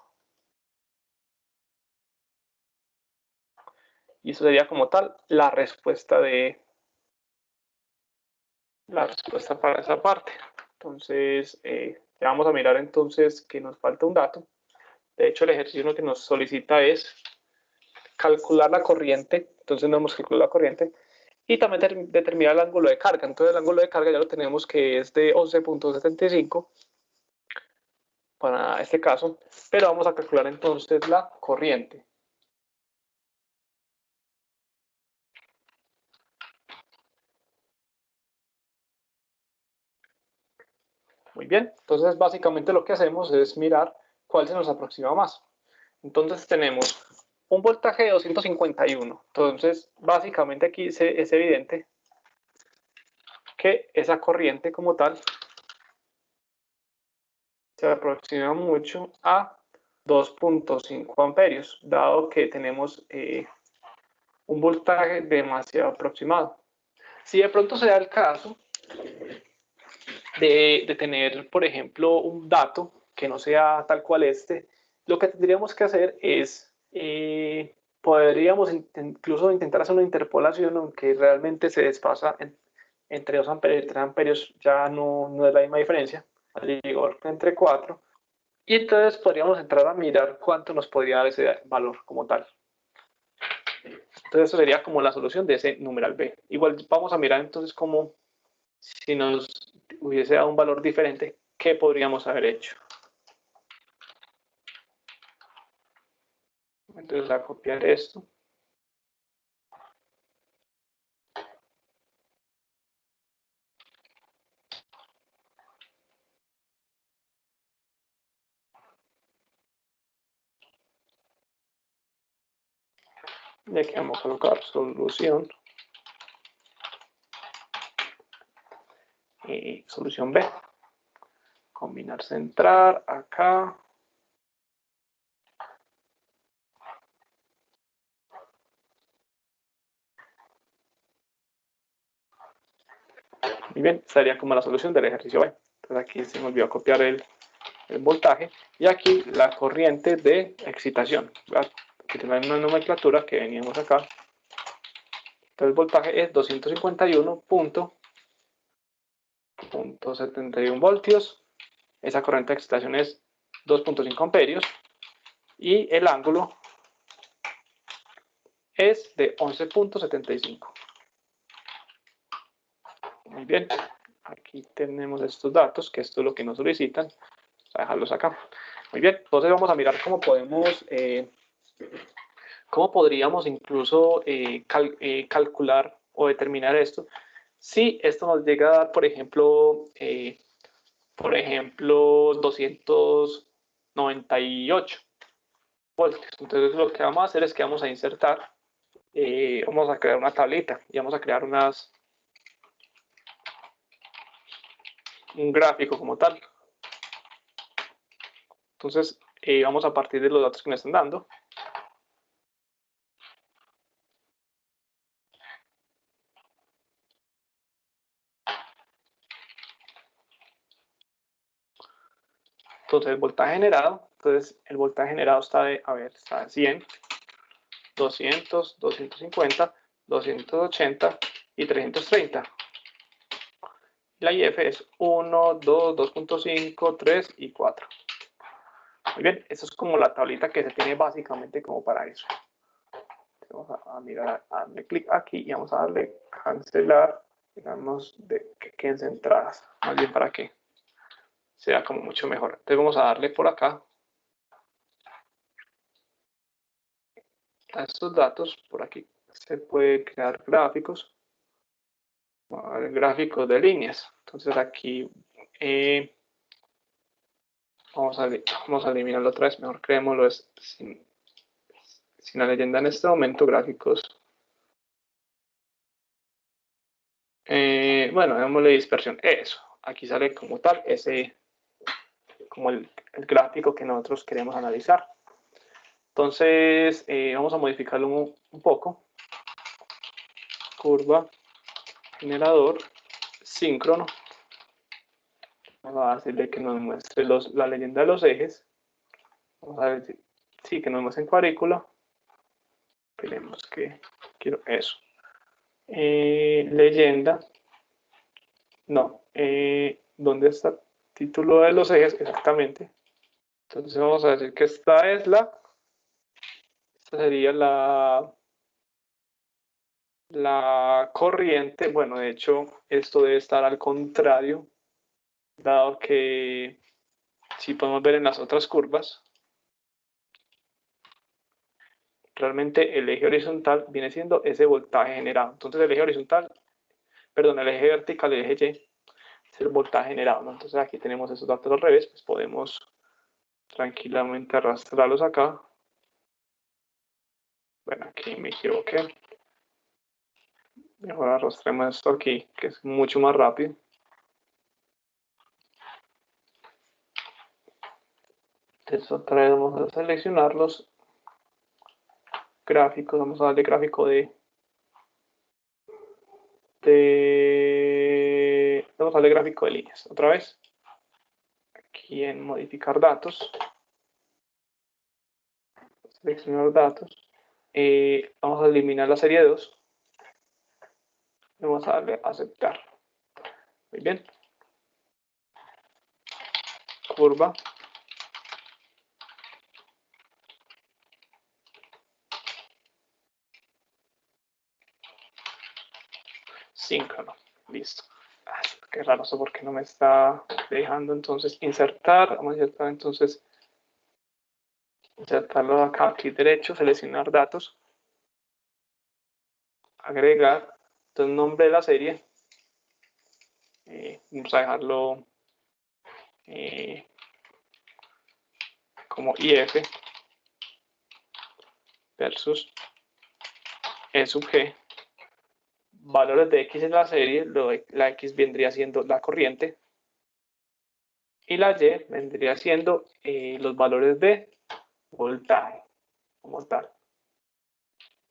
Y eso sería como tal la respuesta para esa parte. Entonces, ya vamos a mirar entonces que nos falta un dato. De hecho, el ejercicio lo que nos solicita es calcular la corriente. Entonces, no hemos calculado la corriente. Y también determinar el ángulo de carga. Entonces, el ángulo de carga ya lo tenemos, que es de 11.75 para este caso. Pero vamos a calcular entonces la corriente. Muy bien, entonces básicamente lo que hacemos es mirar cuál se nos aproxima más. Entonces tenemos un voltaje de 251. Entonces básicamente aquí es evidente que esa corriente como tal se aproxima mucho a 2.5 amperios, dado que tenemos un voltaje demasiado aproximado. Si de pronto se da el caso de tener, por ejemplo, un dato que no sea tal cual este, lo que tendríamos que hacer es, podríamos incluso intentar hacer una interpolación, aunque realmente se desfasa entre 2 amperios y 3 amperios, ya no es la misma diferencia, al igual que entre 4. Y entonces podríamos entrar a mirar cuánto nos podría dar ese valor como tal. Entonces eso sería como la solución de ese numeral B. Igual vamos a mirar entonces cómo, si nos hubiese dado un valor diferente, ¿qué podríamos haber hecho? Entonces voy a copiar esto. Y aquí vamos a colocar solución. Y solución B. combinar centrar acá. Muy bien, estaría como la solución del ejercicio B. Entonces aquí se me olvidó copiar el voltaje y aquí la corriente de excitación. Aquí tenemos una nomenclatura que veníamos acá. Entonces el voltaje es 251.71 voltios. Esa corriente de excitación es 2.5 amperios y el ángulo es de 11.75. Muy bien, aquí tenemos estos datos, que esto es lo que nos solicitan. Vamos a dejarlos acá. Muy bien, entonces vamos a mirar cómo podemos, cómo podríamos incluso calcular o determinar esto. Si esto nos llega a dar, por ejemplo, 298 voltios. Entonces lo que vamos a hacer es que vamos a insertar, vamos a crear una tablita y vamos a crear un gráfico como tal. Entonces vamos a partir de los datos que me están dando. Entonces el voltaje generado, está de, está de 100, 200, 250, 280 y 330. La IF es 1, 2, 2.5, 3 y 4. Muy bien, eso es como la tablita que se tiene básicamente como para eso. Vamos a mirar, a darle clic aquí y vamos a darle cancelar, digamos, de que queden centradas, más bien para que sea como mucho mejor. Entonces vamos a darle por acá a estos datos. Por aquí se puede crear gráficos, gráficos de líneas. Entonces aquí vamos a eliminarlo otra vez. Mejor creémoslo sin la leyenda en este momento, gráficos. Bueno, démosle dispersión. Eso, aquí sale como tal ese, como el gráfico que nosotros queremos analizar. Entonces, vamos a modificarlo un poco. Curva, generador, síncrono. Vamos a decirle que nos muestre la leyenda de los ejes. Vamos a ver sí, que nos muestre en cuadrícula. Queremos que, quiero eso. Leyenda. No, ¿dónde está el título de los ejes? Exactamente. Entonces vamos a decir que esta sería la corriente. Bueno, de hecho, esto debe estar al contrario, dado que si podemos ver en las otras curvas, realmente el eje horizontal viene siendo ese voltaje generado. Entonces el eje horizontal, perdón, el eje vertical, el eje Y, es el voltaje generado, ¿no? Entonces aquí tenemos esos datos al revés, pues podemos tranquilamente arrastrarlos acá. Bueno, aquí me equivoqué. Mejor arrastremos esto aquí, que es mucho más rápido. Entonces otra vez vamos a seleccionar los gráficos. Vamos a darle gráfico vamos a darle gráfico de líneas. Otra vez. Aquí en modificar datos. Seleccionar datos. Vamos a eliminar la serie 2. Vamos a darle a aceptar. Muy bien. Curva. Síncrono. Listo. Qué raro eso porque no me está dejando entonces insertar. Vamos a insertar entonces. Insertarlo acá, clic derecho, seleccionar datos. Agregar. Entonces nombre de la serie. Vamos a dejarlo como IF versus E sub G. Valores de X en la serie, la X vendría siendo la corriente. y la Y vendría siendo los valores de voltaje como tal.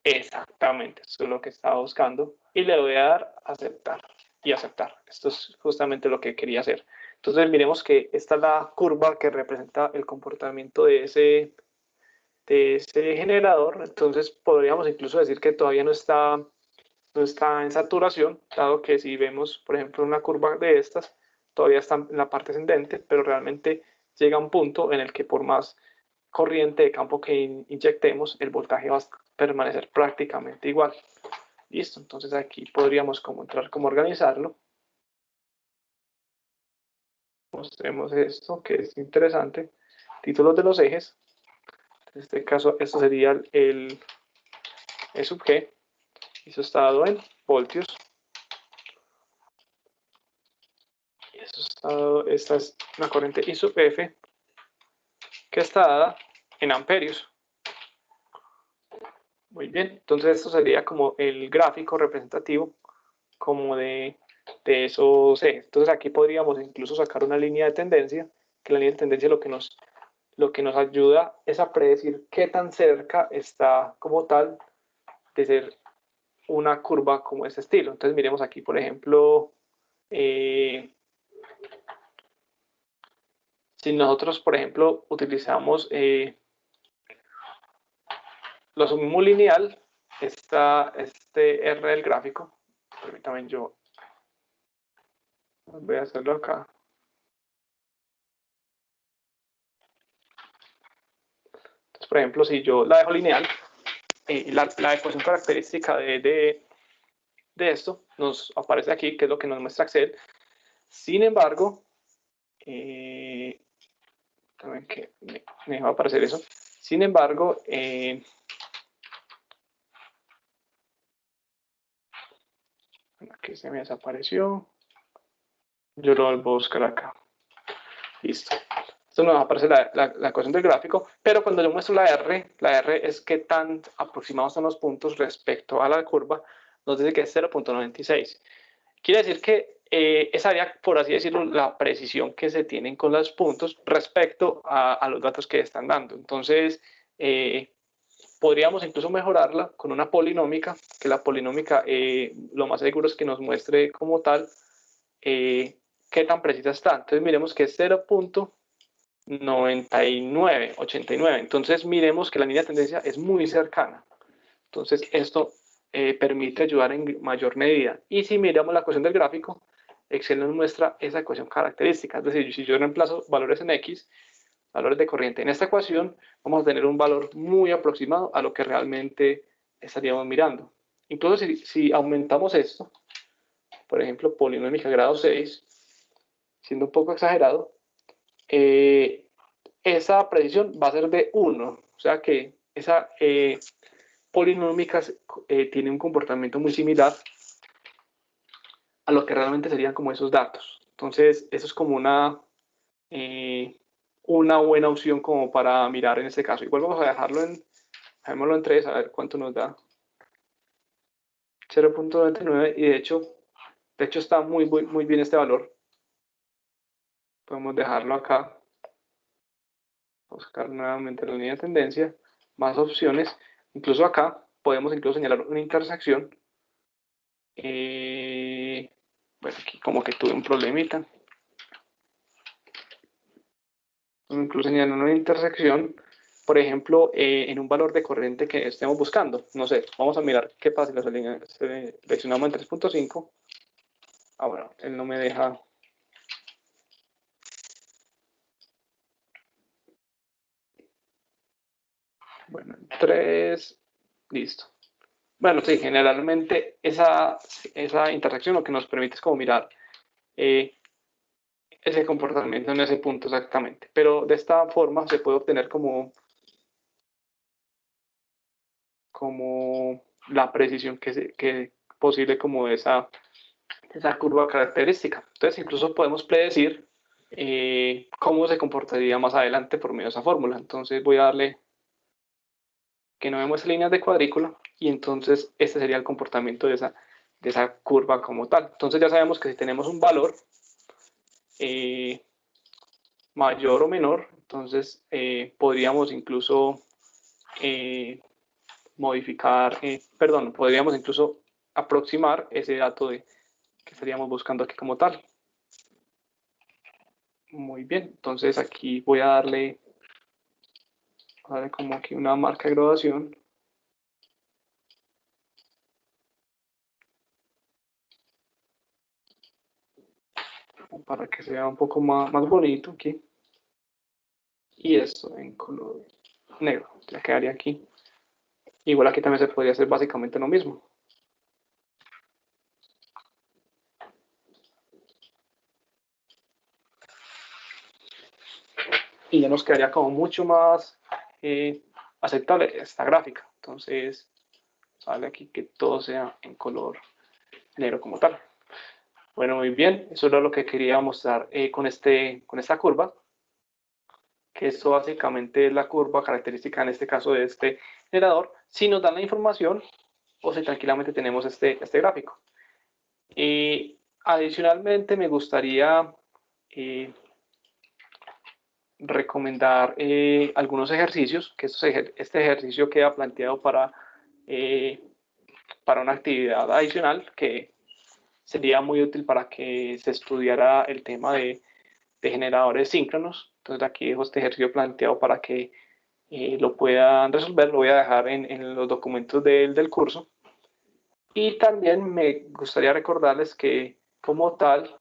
Exactamente, eso es lo que estaba buscando. Y le voy a dar aceptar y aceptar. Esto es justamente lo que quería hacer. Entonces miremos que esta es la curva que representa el comportamiento de ese generador. Entonces podríamos incluso decir que todavía no está en saturación, dado que si vemos, por ejemplo, una curva de estas, todavía está en la parte ascendente, pero realmente llega a un punto en el que por más corriente de campo que inyectemos, el voltaje va a permanecer prácticamente igual. Listo, entonces aquí podríamos como entrar, como organizarlo. Mostremos esto, que es interesante. Títulos de los ejes. En este caso, esto sería el E sub G. Y eso está dado en voltios. Y eso está dado, esta es una corriente I sub F, que está dada en amperios. Muy bien, entonces esto sería como el gráfico representativo como de esos ejes. Entonces aquí podríamos incluso sacar una línea de tendencia, que la línea de tendencia lo que nos ayuda es a predecir qué tan cerca está como tal de ser una curva como este estilo. Entonces miremos aquí, por ejemplo, si nosotros, por ejemplo, utilizamos lo sumimos lineal, este R del gráfico, permítanme yo voy a hacerlo acá. Entonces, por ejemplo, si yo la dejo lineal, la ecuación característica de esto nos aparece aquí, que es lo que nos muestra Excel. Sin embargo, también que me va a aparecer eso. Sin embargo, aquí se me desapareció. Yo lo vuelvo a buscar acá. Listo. Esto nos aparece la ecuación del gráfico, pero cuando yo muestro la R es que tan aproximados son los puntos respecto a la curva, nos dice que es 0.96. Quiere decir que esa sería, por así decirlo, la precisión que se tienen con los puntos respecto a los datos que están dando. Entonces, podríamos incluso mejorarla con una polinómica, que la polinómica lo más seguro es que nos muestre como tal qué tan precisa está. Entonces, miremos que es 0.99, 89. Entonces, miremos que la línea de tendencia es muy cercana. Entonces, esto permite ayudar en mayor medida. Y si miramos la ecuación del gráfico, Excel nos muestra esa ecuación característica. Es decir, si yo reemplazo valores en X, valores de corriente en esta ecuación, vamos a tener un valor muy aproximado a lo que realmente estaríamos mirando. Incluso si aumentamos esto, por ejemplo, polinómica grado 6, siendo un poco exagerado, esa precisión va a ser de 1. O sea que esa polinómica tiene un comportamiento muy similar a lo que realmente serían como esos datos. Entonces, eso es como una buena opción como para mirar en este caso. Igual vamos a dejémoslo en 3, a ver cuánto nos da. 0.99 y de hecho está muy bien este valor. Podemos dejarlo acá. Buscar nuevamente la línea de tendencia, más opciones. Incluso acá podemos incluso señalar una intersección. Bueno, aquí como que tuve un problemita. Incluso señalar una intersección, por ejemplo, en un valor de corriente que estemos buscando. No sé, vamos a mirar qué pasa si lo seleccionamos en 3.5. Ah, bueno, él no me deja. Bueno, 3, listo. Bueno, sí, generalmente esa intersección lo que nos permite es como mirar ese comportamiento en ese punto exactamente. Pero de esta forma se puede obtener como la precisión que posible como esa curva característica. Entonces incluso podemos predecir cómo se comportaría más adelante por medio de esa fórmula. Entonces voy a darle que no vemos líneas de cuadrícula y entonces este sería el comportamiento de esa curva como tal. Entonces ya sabemos que si tenemos un valor mayor o menor, entonces podríamos incluso modificar, podríamos incluso aproximar ese dato que estaríamos buscando aquí como tal. Muy bien, entonces aquí voy a darle como aquí una marca de graduación. Para que sea un poco más bonito aquí. Y esto en color negro, ya quedaría aquí. Igual aquí también se podría hacer básicamente lo mismo. Y ya nos quedaría como mucho más aceptable esta gráfica. Entonces, sale aquí que todo sea en color negro como tal. Bueno, muy bien, eso era lo que quería mostrar con esta curva, que esto básicamente es la curva característica en este caso de este generador, si nos dan la información o si tranquilamente tenemos este gráfico. Y adicionalmente me gustaría recomendar algunos ejercicios, que este ejercicio queda planteado para una actividad adicional que sería muy útil para que se estudiara el tema de generadores síncronos. Entonces aquí dejo este ejercicio planteado para que lo puedan resolver. Lo voy a dejar en los documentos del curso. Y también me gustaría recordarles que como tal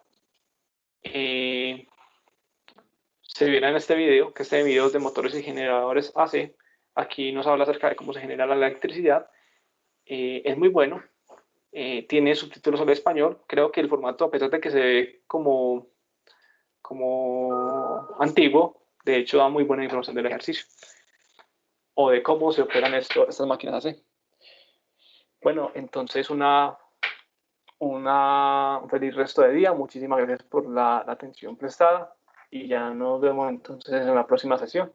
se viera en este video, que este video es de motores y generadores AC. Aquí nos habla acerca de cómo se genera la electricidad. Es muy bueno. Tiene subtítulos al español. Creo que el formato, a pesar de que se ve como antiguo, de hecho da muy buena información del ejercicio o de cómo se operan estas máquinas AC. Bueno, entonces un feliz resto de día. Muchísimas gracias por la atención prestada y ya nos vemos entonces en la próxima sesión.